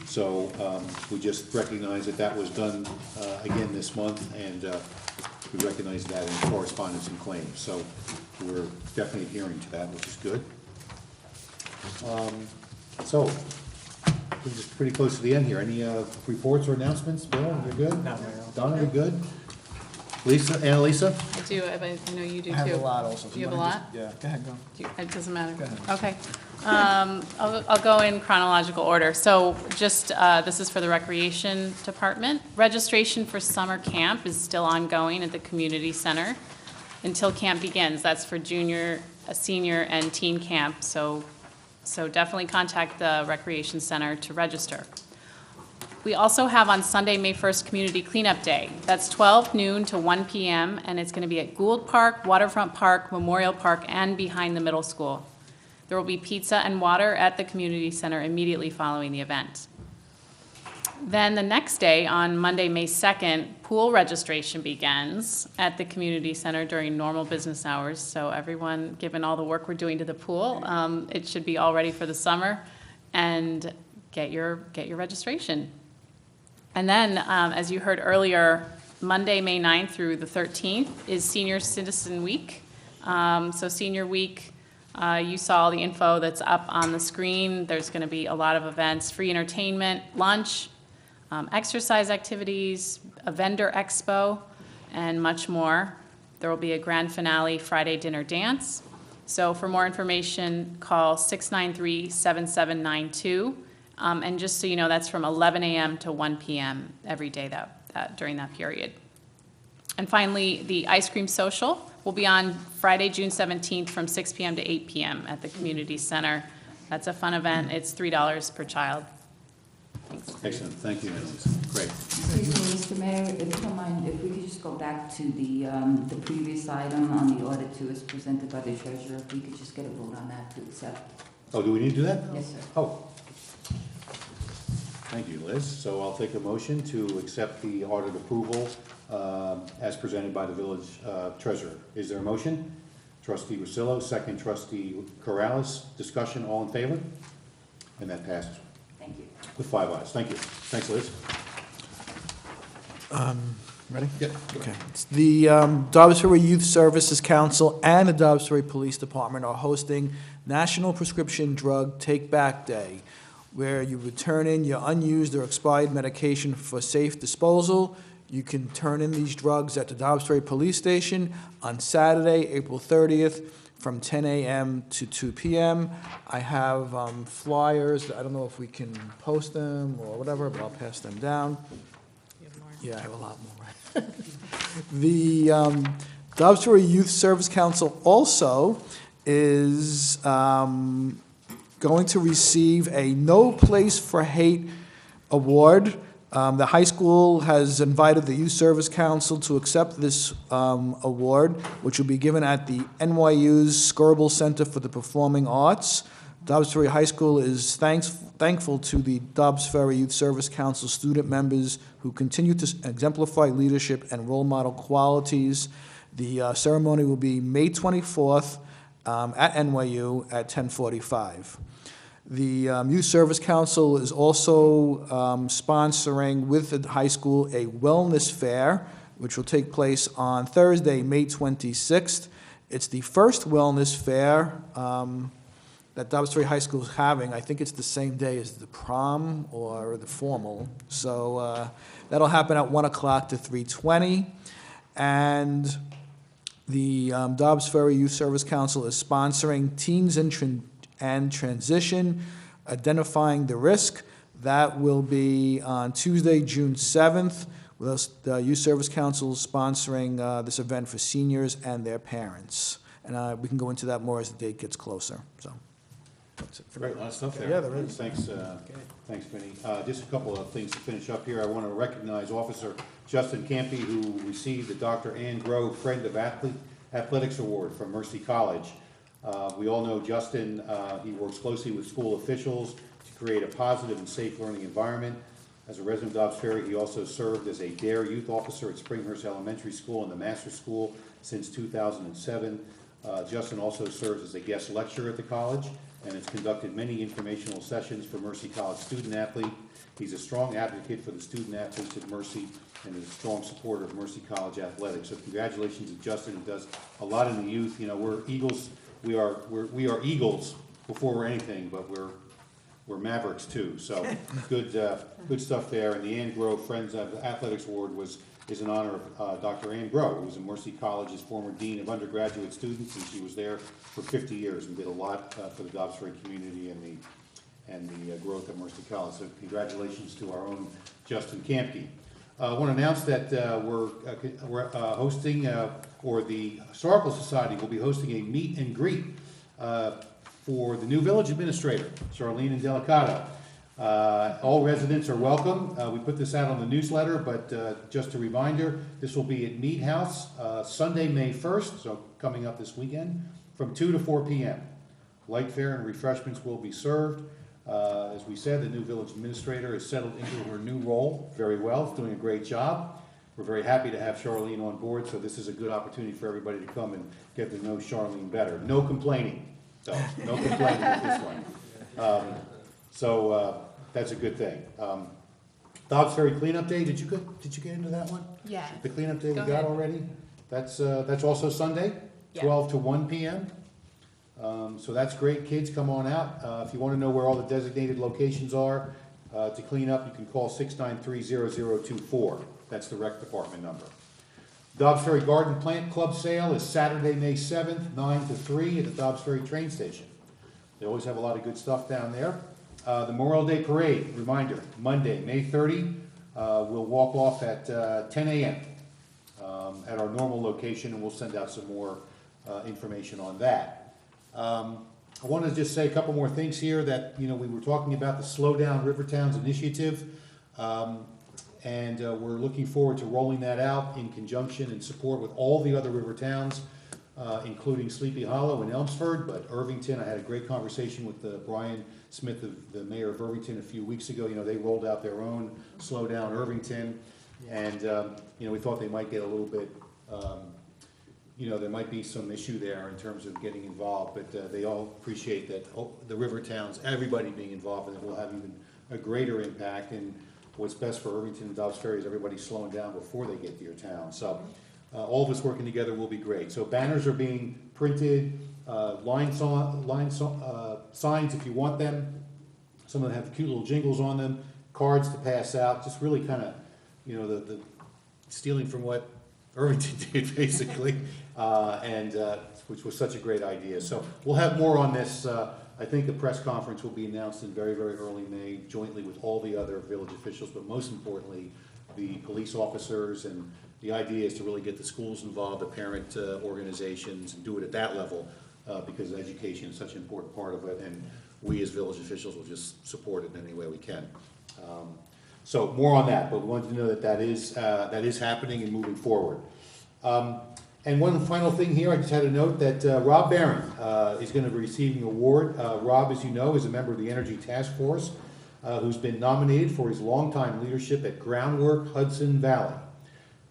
so we just recognize that that was done again this month, and we recognize that in correspondence and claims. So we're definitely adhering to that, which is good. So we're just pretty close to the end here. Any reports or announcements? Bill, you're good? Not really. Donna, you're good? Lisa, Annalisa? I do, I know you do too. I have a lot also. You have a lot? Yeah, go ahead, go. It doesn't matter. Go ahead. Okay. I'll go in chronological order. So just, this is for the Recreation Department. Registration for summer camp is still ongoing at the community center until camp begins. That's for junior, senior, and teen camp. So definitely contact the Recreation Center to register. We also have on Sunday, May 1st, Community Cleanup Day. That's 12 noon to 1 p.m., and it's going to be at Gould Park, Waterfront Park, Memorial Park, and behind the middle school. There will be pizza and water at the community center immediately following the event. Then the next day, on Monday, May 2nd, pool registration begins at the community center during normal business hours. So everyone, given all the work we're doing to the pool, it should be all ready for the summer, and get your registration. And then, as you heard earlier, Monday, May 9th through the 13th is Senior Citizen Week. So Senior Week, you saw the info that's up on the screen. There's going to be a lot of events, free entertainment, lunch, exercise activities, a vendor expo, and much more. There will be a grand finale Friday dinner dance. So for more information, call 693-7792. And just so you know, that's from 11 a.m. to 1 p.m. every day during that period. And finally, the ice cream social will be on Friday, June 17th from 6 p.m. to 8 p.m. at the community center. That's a fun event. It's $3 per child. Thanks. Excellent, thank you, Annalise. Great. Excuse me, Mr. Mayor, if you don't mind, if we could just go back to the previous item on the audit too, as presented by the treasurer, if we could just get a vote on that to accept. Oh, do we need to do that? Yes, sir. Oh. Thank you, Liz. So I'll take a motion to accept the audit approval as presented by the village treasurer. Is there a motion? Trustee Rosillo, second trustee Corrales. Discussion, all in favor? And that passes. Thank you. With 5 ayes. Thank you. Thanks, Liz. Ready? Yep. Okay. The Dobbs Ferry Youth Services Council and the Dobbs Ferry Police Department are hosting National Prescription Drug Take Back Day, where you would turn in your unused or expired medication for safe disposal. You can turn in these drugs at the Dobbs Ferry Police Station on Saturday, April 30th, from 10 a.m. to 2 p.m. I have flyers. I don't know if we can post them or whatever, but I'll pass them down. Yeah, I have a lot more. The Dobbs Ferry Youth Service Council also is going to receive a No Place for Hate award. The high school has invited the Youth Service Council to accept this award, which will be given at the NYU's Skirball Center for the Performing Arts. Dobbs Ferry High School is thankful to the Dobbs Ferry Youth Service Council student members who continue to exemplify leadership and role model qualities. The ceremony will be May 24th at NYU at 10:45. The Youth Service Council is also sponsoring with the high school a wellness fair, which will take place on Thursday, May 26th. It's the first wellness fair that Dobbs Ferry High School is having. I think it's the same day as the prom or the formal. So that'll happen at 1 o'clock to 3:20. And the Dobbs Ferry Youth Service Council is sponsoring Teens in Transition, Identifying the Risk. That will be on Tuesday, June 7th, with the Youth Service Council sponsoring this event for seniors and their parents. And we can go into that more as the date gets closer, so. That's it. Great, a lot of stuff there. Yeah, there is. Thanks, thanks, Vinnie. Just a couple of things to finish up here. I want to recognize Officer Justin Campy, who received the Dr. Ann Grove Friend of Athletics Award from Mercy College. We all know Justin. He works closely with school officials to create a positive and safe learning environment. As a resident of Dobbs Ferry, he also served as a DARE youth officer at Springhurst Elementary School and the Master School since 2007. Justin also serves as a guest lecturer at the college and has conducted many informational sessions for Mercy College student-athlete. He's a strong advocate for the student-athletes at Mercy and is a strong supporter of Mercy College athletics. So congratulations to Justin, who does a lot in the youth. You know, we're Eagles. We are Eagles before we're anything, but we're Mavericks too. So good stuff there. And the Ann Grove Friends of Athletics Award is in honor of Dr. Ann Grove, who was in Mercy College's former dean of undergraduate students, and she was there for 50 years and did a lot for the Dobbs Ferry community and the growth of Mercy College. So congratulations to our own Justin Campy. I want to announce that we're hosting, or the Historical Society will be hosting a meet and greet for the new village administrator, Charlene and Delicato. All residents are welcome. We put this out on the newsletter, but just a reminder, this will be at Mead House, Sunday, May 1st, so coming up this weekend, from 2 to 4 p.m. Light fare and refreshments will be served. As we said, the new village administrator has settled into her new role very well, doing a great job. We're very happy to have Charlene on board, so this is a good opportunity for everybody to come and get to know Charlene better. No complaining, though, no complaining with this one. That's a good thing. Dobbs Ferry cleanup day, did you get into that one? Yeah. The cleanup day we Go got ahead. already? That's also Sunday, Yeah. 12 to 1 p.m. So that's great, kids, come on out. If you want to know where all the designated locations are to clean up, you can call 693-0024. That's the rec department number. Dobbs Ferry Garden Plant Club sale is Saturday, May 7th, 9 to 3 at the Dobbs Ferry train station. They always have a lot of good stuff down there. The Memorial Day Parade, reminder, Monday, May 30, we'll walk off at 10 a.m. At our normal location, and we'll send out some more information on that. I want to just say a couple more things here that, we were talking about the Slow Down River Towns initiative, and we're looking forward to rolling that out in conjunction and support with all the other river towns, including Sleepy Hollow and Elmsford, but Irvington, I had a great conversation with Brian Smith, the mayor of Irvington, a few weeks ago. They rolled out their own Slow Down Irvington, and we thought they might get a little bit, there might be some issue there in terms of getting involved, but they all appreciate that the river towns, everybody being involved, and it will have even a greater impact. And what's best for Irvington and Dobbs Ferry is everybody slowing down before they get to your town. So all of us working together will be great. So banners are being printed, signs if you want them. Some of them have cute little jingles on them, cards to pass out, just really kind of, the stealing from what Irvington did, basically, which was such a great idea. So we'll have more on this. I think the press conference will be announced in very, very early May, jointly with all the other village officials, but most importantly, the police officers. And the idea is to really get the schools involved, the parent organizations, and do it at that level, because education is such an important part of it, and we as village officials will just support it in any way we can. So more on that, but we wanted to know that is happening and moving forward. And one final thing here, I just had to note that Rob Barron is going to be receiving an award. Rob, as you know, is a member of the Energy Task Force who's been nominated for his longtime leadership at Groundwork Hudson Valley.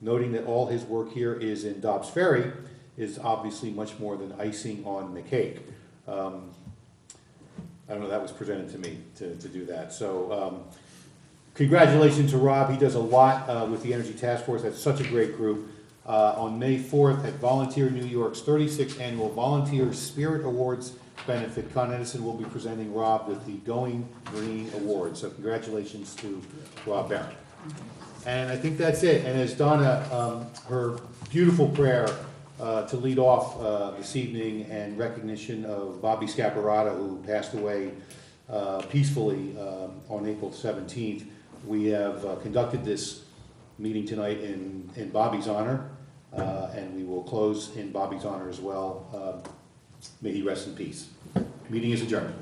Noting that all his work here is in Dobbs Ferry is obviously much more than icing on the cake. I don't know, that was presented to me to do that. So congratulations to Rob. He does a lot with the Energy Task Force. That's such a great group. On May 4th at Volunteer New York's 36th Annual Volunteer Spirit Awards benefit, Con Edison will be presenting Rob with the Going Green Award. So congratulations to Rob Barron. And I think that's it. And as Donna, her beautiful prayer to lead off this evening, and recognition of Bobby Scaparrotta, who passed away peacefully on April 17th, we have conducted this meeting tonight in Bobby's honor, and we will close in Bobby's honor as well. May he rest in peace. Meeting is adjourned.